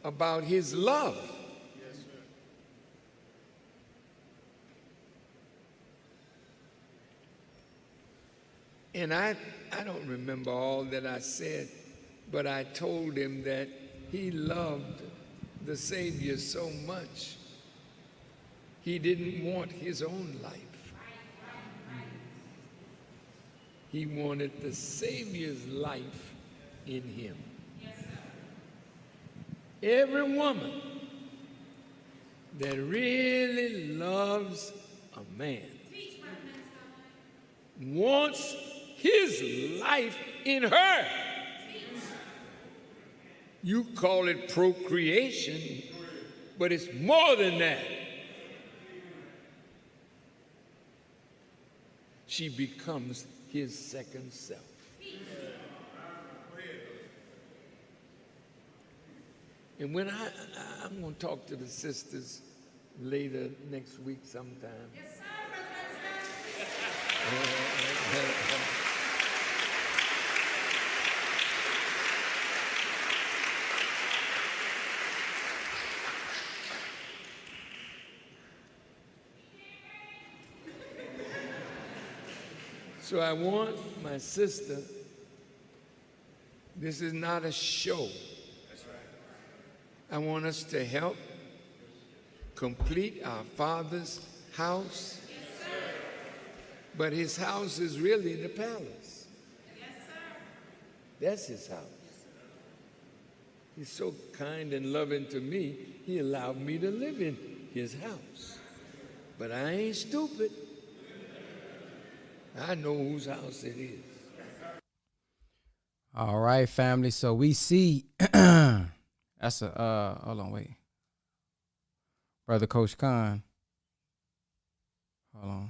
about his love. Yes, sir. And I don't remember all that I said, but I told him that he loved the Savior so much, he didn't want his own life. He wanted the Savior's life in him. Every woman that really loves a man wants his life in her. You call it procreation, but it's more than that. She becomes his second self. And when I'm going to talk to the sisters later next week sometime. Yes, sir, So I want my sister, this is not a show. I want us to help complete our Father's house. Yes, but his house is really the palace. Yes, sir. That's his house. He's so kind and loving to me, he allowed me to live in his house. But I ain't stupid. I know whose house it is. All right, family. So we see that's a hold on, wait. Brother Coach Khan. Hold on.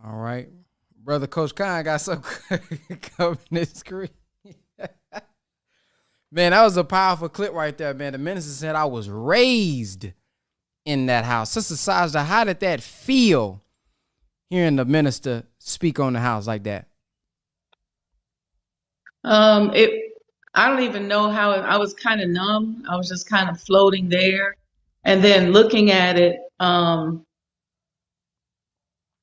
All right. Brother Coach Khan got some coming this screen. Man, that was a powerful clip right there, man. The minister said I was raised in that house. Sister Sajda, how did that feel hearing the minister speak on the house like that? I don't even know how I was kind of numb. I was just kind of floating there. And then looking at it,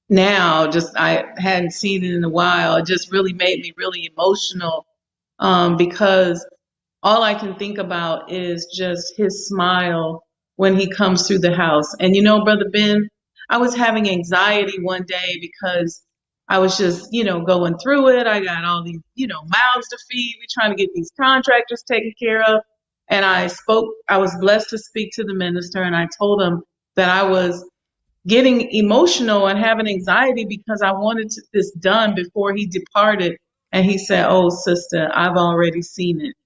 now just I hadn't seen it in a while. It just really made me really emotional, because all I can think about is just his smile when he comes through the house. And you know, Brother Ben, I was having anxiety one day because I was just, going through it. I got all these, mouths to feed. We're trying to get these contractors taken care of. And I was blessed to speak to the minister, and I told him that I was getting emotional and having anxiety because I wanted this done before he departed. And he said, "Oh, sister, I've already seen it."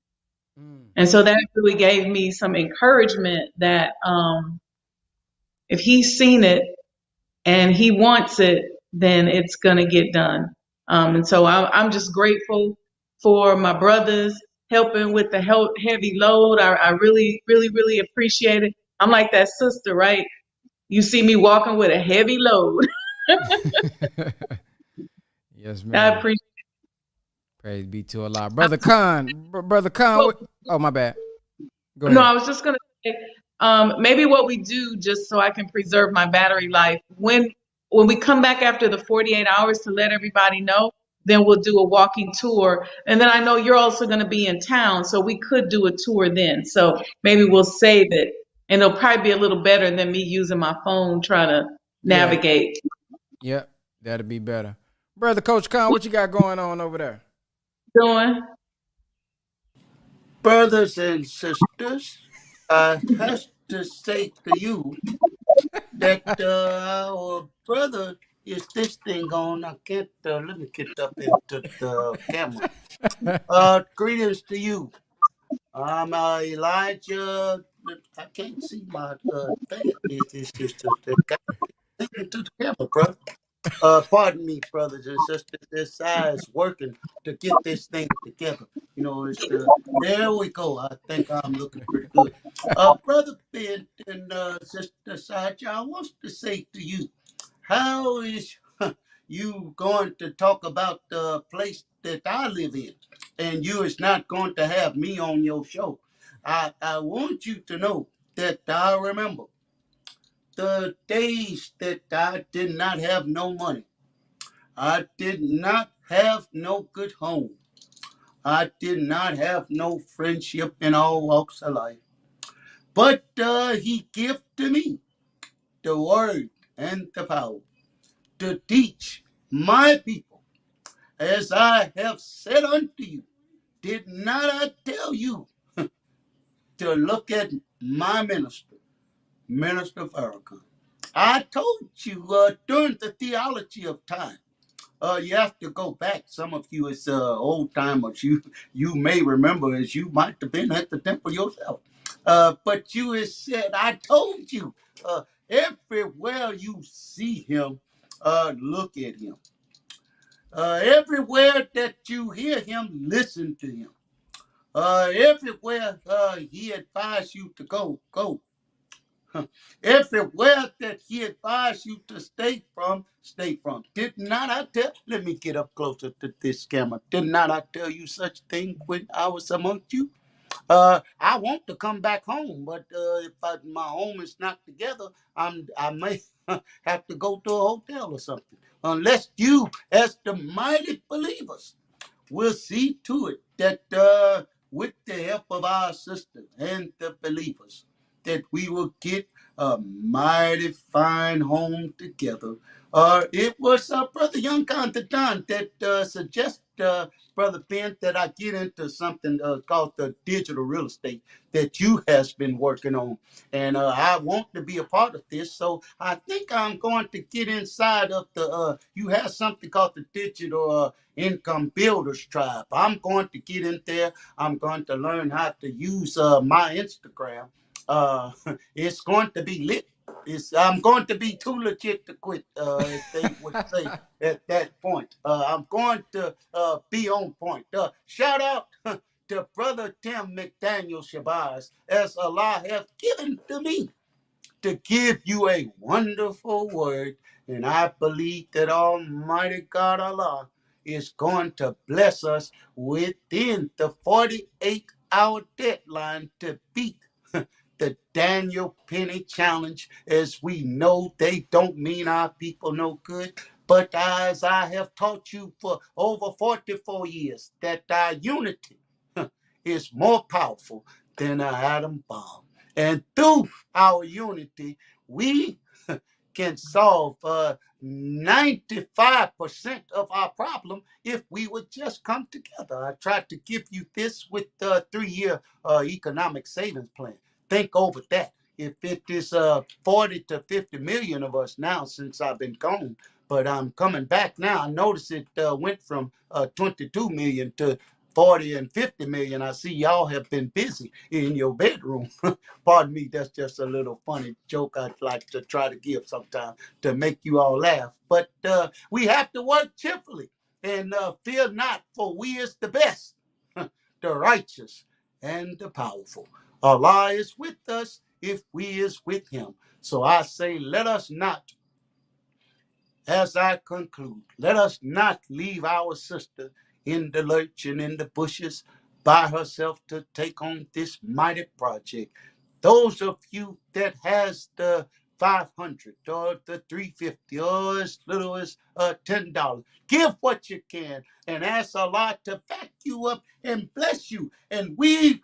And so that really gave me some encouragement that if he's seen it, and he wants it, then it's going to get done. And so I'm just grateful for my brothers helping with the heavy load. I really, really, really appreciate it. I'm like that sister, right? You see me walking with a heavy load. Yes, I ma'am. appreciate Praise be to Allah. Brother Khan, Brother Khan, what? Oh, my bad. Go No, ahead. I was just gonna say, maybe what we do just so I can preserve my battery life, when we come back after the 48 hours to let everybody know, then we'll do a walking tour. And then I know you're also gonna be in town, so we could do a tour then. So maybe we'll save it. And it'll probably be a little better than me using my phone trying to Yeah, navigate. yep, that'll be better. Brother Coach Khan, what you got going on over there? Doing? Brothers and sisters, I have to say to you that our brother is this thing on. I can't, let me get up into the camera. Greetings to you. I'm Elijah. I can't see my thing. It's just the guy into the camera, bro. Pardon me, brothers and sisters. This eye is working to get this thing together. You know, it's the there we go. I think I'm looking pretty good. Brother Ben and Sister Saja, I want to say to you, how is you going to talk about the place that I live in, and you is not going to have me on your show? I want you to know that I remember the days that I did not have no money. I did not have no good home. I did not have no friendship in all walks of life. But he gave to me the word and the power to teach my people, as I have said unto you. Did not I tell you to look at my minister, Minister Farrakhan? I told you during the theology of time. You have to go back. Some of you as old timers, you may remember as you might have been at the temple yourself. But you has said, I told you, everywhere you see him, look at him. Everywhere that you hear him, listen to him. Everywhere he advised you to go, go. Everywhere that he advised you to stay from, stay from. Did not I tell? Let me get up closer to this camera. Did not I tell you such thing when I was amongst you? I want to come back home, but if my home is not together, I may have to go to a hotel or something. Unless you, as the mighty believers, we'll see to it that with the help of our sisters and the believers, that we will get a mighty fine home together. It was Brother Young Don that suggested, Brother Ben, that I get into something called the digital real estate that you has been working on. And I want to be a part of this. So I think I'm going to get inside of you have something called the digital income builders tribe. I'm going to get in there. I'm going to learn how to use my Instagram. Uh, it's going to be lit. I'm going to be too legit to quit, as they would say at that point. I'm going to be on point. Shout out to Brother Tim McDaniel Shabazz, as Allah has given to me to give you a wonderful word. And I believe that Almighty God Allah is going to bless us within the 48-hour deadline to beat the Daniel Penny Challenge, as we know they don't mean our people no good. But as I have taught you for over 44 years, that our unity is more powerful than an atom bomb. And through our unity, we can solve 95% of our problem if we would just come together. I tried to give you this with the 3-year economic savings plan. Think over that. If it is 40 to 50 million of us now since I've been gone, but I'm coming back now. I noticed it went from 22 million to 40 and 50 million, I see y'all have been busy in your bedroom. Pardon me, that's just a little funny joke I'd like to try to give sometime to make you all laugh. But we have to work cheerfully and fear not, for we is the best, the righteous, and the powerful. Allah is with us if we is with him. So I say, let us not, as I conclude, let us not leave our sister in the lurch and in the bushes by herself to take on this mighty project. Those of you that has the 500 or the 350 or as little as $10, give what you can and ask Allah to back you up and bless you. And we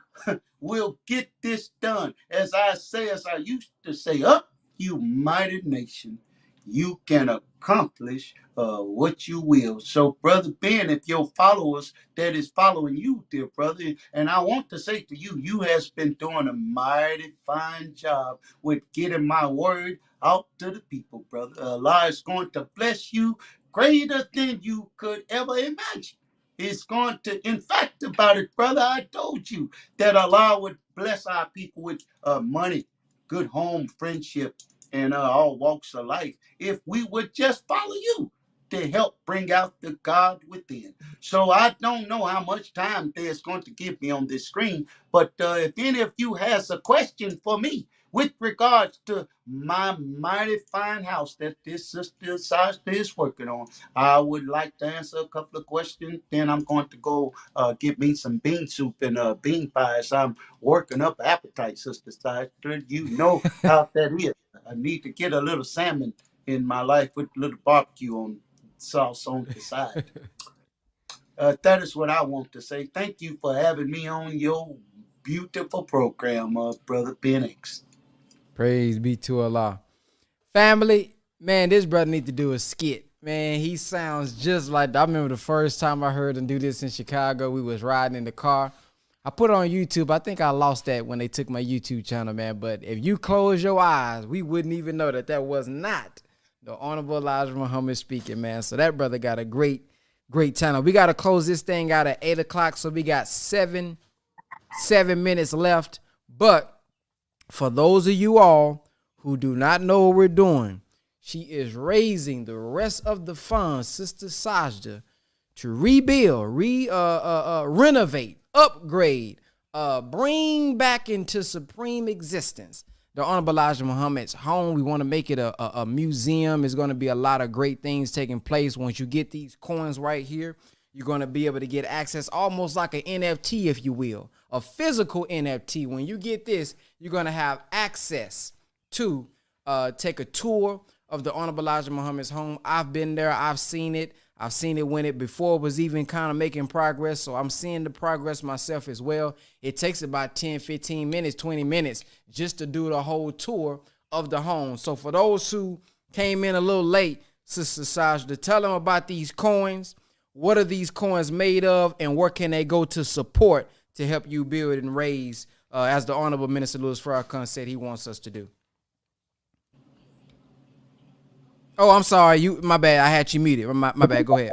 will get this done. As I say, as I used to say, up, you mighty nation. You can accomplish what you will. So, Brother Ben, if your followers that is following you, dear brother, and I want to say to you, you has been doing a mighty fine job with getting my word out to the people, brother. Allah is going to bless you greater than you could ever imagine. It's going to, in fact, about it, brother, I told you that Allah would bless our people with money, good home, friendship, and all walks of life if we would just follow you to help bring out the God within. So I don't know how much time there's going to give me on this screen, but if any of you has a question for me with regards to my mighty fine house that this sister Sasha is working on, I would like to answer a couple of questions. Then I'm going to go get me some bean soup and bean pies. I'm working up appetite, Sister Sasha. You know how that is. I need to get a little salmon in my life with a little barbecue on sauce on the side. That is what I want to say. Thank you for having me on your beautiful program, Brother Ben X. Praise be to Allah. Family, man, this brother need to do a skit. Man, he sounds just like, I remember the first time I heard him do this in Chicago. We was riding in the car. I put it on YouTube. I think I lost that when they took my YouTube channel, man. But if you close your eyes, we wouldn't even know that that was not the Honorable Elijah Muhammad speaking, man. So that brother got a great channel. We got to close this thing out at 8 o'clock. So we got seven minutes left. But for those of you all who do not know what we're doing, she is raising the rest of the funds, Sister Sajda, to rebuild, renovate, upgrade, bring back into supreme existence the Honorable Elijah Muhammad's home. We want to make it a museum. There's going to be a lot of great things taking place. Once you get these coins right here, you're going to be able to get access almost like an NFT, if you will, a physical NFT. When you get this, you're going to have access to take a tour of the Honorable Elijah Muhammad's home. I've been there. I've seen it. I've seen it when it before was even kind of making progress. So I'm seeing the progress myself as well. It takes about 10, 15 minutes, 20 minutes just to do the whole tour of the home. So for those who came in a little late, Sister Sajda, tell them about these coins. What are these coins made of, and where can they go to support to help you build and raise, as the Honorable Minister Louis Farrakhan said he wants us to do? Oh, I'm sorry. My bad. I had you muted. My bad. Go ahead.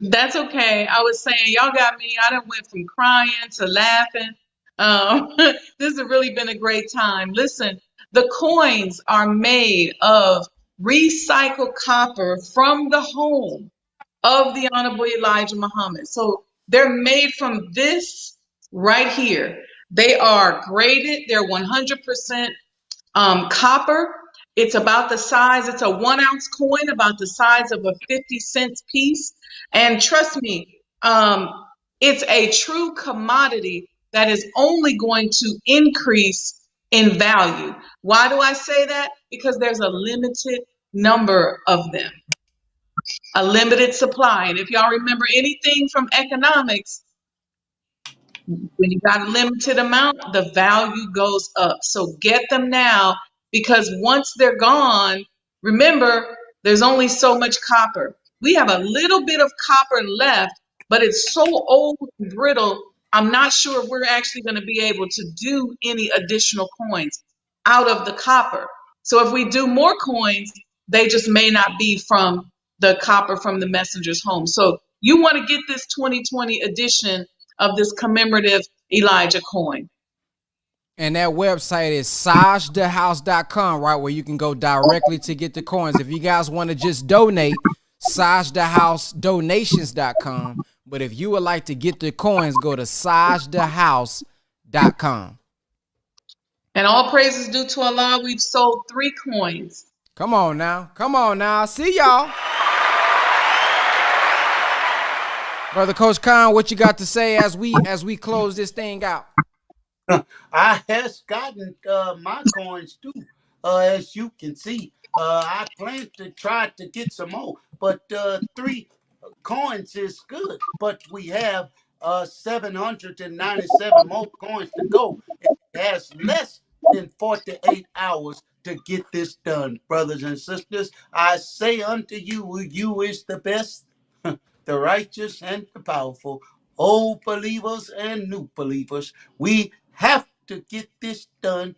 That's okay. I was saying, y'all got me. I done went from crying to laughing. This has really been a great time. Listen, the coins are made of recycled copper from the home of the Honorable Elijah Muhammad. So they're made from this right here. They are graded. They're 100% copper. It's about the size, it's a 1 ounce coin, about the size of a 50-cent piece. And trust me, it's a true commodity that is only going to increase in value. Why do I say that? Because there's a limited number of them, a limited supply. And if y'all remember anything from economics, when you got a limited amount, the value goes up. So get them now, because once they're gone, remember, there's only so much copper. We have a little bit of copper left, but it's so old and brittle, I'm not sure we're actually going to be able to do any additional coins out of the copper. So if we do more coins, they just may not be from the copper from the messenger's home. So you want to get this 2020 edition of this commemorative Elijah coin. And that website is sajdahouse.com, right? Where you can go directly to get the coins. If you guys want to just donate, sajdaHouseDonations.com. But if you would like to get the coins, go to sajdahouse.com. And all praises due to Allah, we've sold 3 coins. Come on now. Come on now. See y'all. Brother Coach Khan, what you got to say as we close this thing out? I has gotten my coins too, as you can see. I plan to try to get some more, but 3 coins is good. But we have 797 more coins to go. It has less than 48 hours to get this done, brothers and sisters. I say unto you, you is the best, the righteous and the powerful, old believers and new believers. We have to get this done.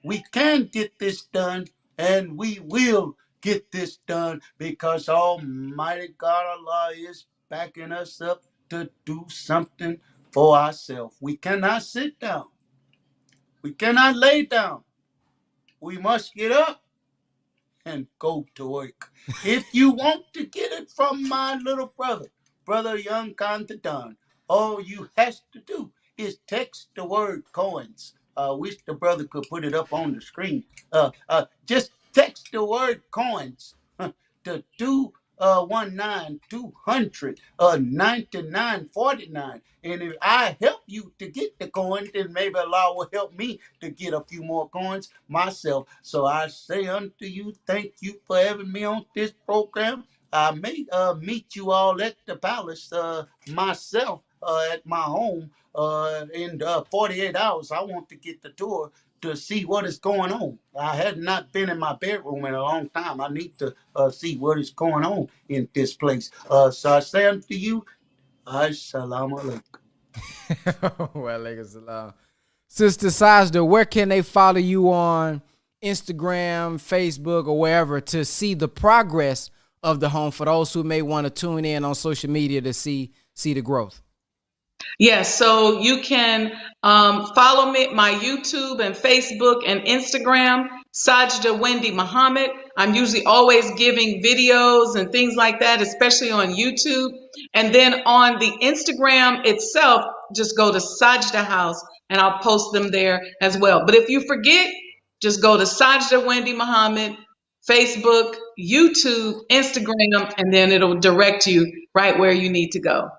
We can get this done, and we will get this done because Almighty God Allah is backing us up to do something for ourselves. We cannot sit down. We cannot lay down. We must get up and go to work. If you want to get it from my little brother Young Contadan, all you has to do is text the word coins. Wish the brother could put it up on the screen. Just text the word coins to 219-200-9949. And if I help you to get the coins, then maybe Allah will help me to get a few more coins myself. So I say unto you, thank you for having me on this program. I may meet you all at the palace myself at my home in 48 hours. I want to get the tour to see what is going on. I had not been in my bedroom in a long time. I need to see what is going on in this place. So I say unto you, Assalamu alaikum. Walaikum salam. Sister Sajda, where can they follow you on Instagram, Facebook, or wherever to see the progress of the home for those who may want to tune in on social media to see the growth? Yes, so you can follow me, my YouTube and Facebook and Instagram, Sajda Wendy Muhammad. I'm usually always giving videos and things like that, especially on YouTube. And then on the Instagram itself, just go to Sajda House and I'll post them there as well. But if you forget, just go to Sajda Wendy Muhammad, Facebook, YouTube, Instagram, and then it'll direct you right where you need to go.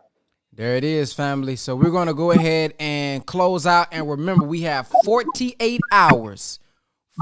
There it is, family. So we're going to go ahead and close out. And remember, we have 48 hours.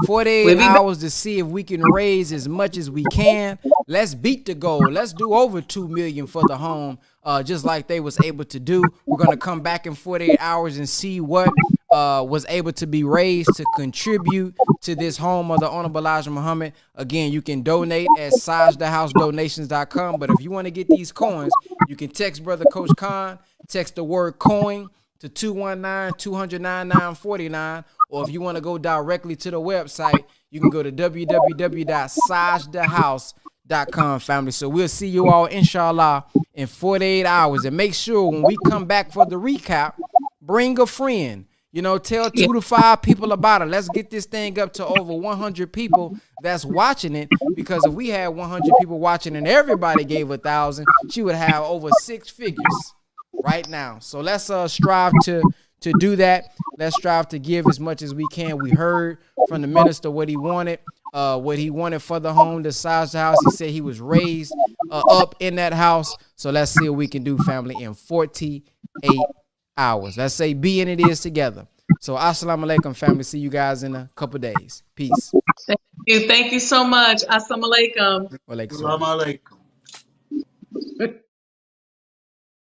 48 hours to see if we can raise as much as we can. Let's beat the goal. Let's do over 2 million for the home, just like they was able to do. We're going to come back in 48 hours and see what was able to be raised to contribute to this home of the Honorable Elijah Muhammad. Again, you can donate at sajdaHouseDonations.com. But if you want to get these coins, you can text Brother Coach Khan, text the word coin to 219-200-9949. Or if you want to go directly to the website, you can go to www.sajdahouse.com, family. So we'll see you all, inshallah, in 48 hours. And make sure when we come back for the recap, bring a friend. You know, tell 2 to 5 people about it. Let's get this thing up to over 100 people that's watching it. Because if we had 100 people watching and everybody gave 1,000, she would have over 6 figures right now. So let's strive to do that. Let's strive to give as much as we can. We heard from the minister what he wanted for the home, the size of the house. He said he was raised up in that house. So let's see what we can do, family, in 48 hours. Let's say be and it is together. So assalamu alaikum, family. See you guys in a couple days. Peace. Thank you so much. Assalamu alaikum. Walaikum Assalamu alaikum.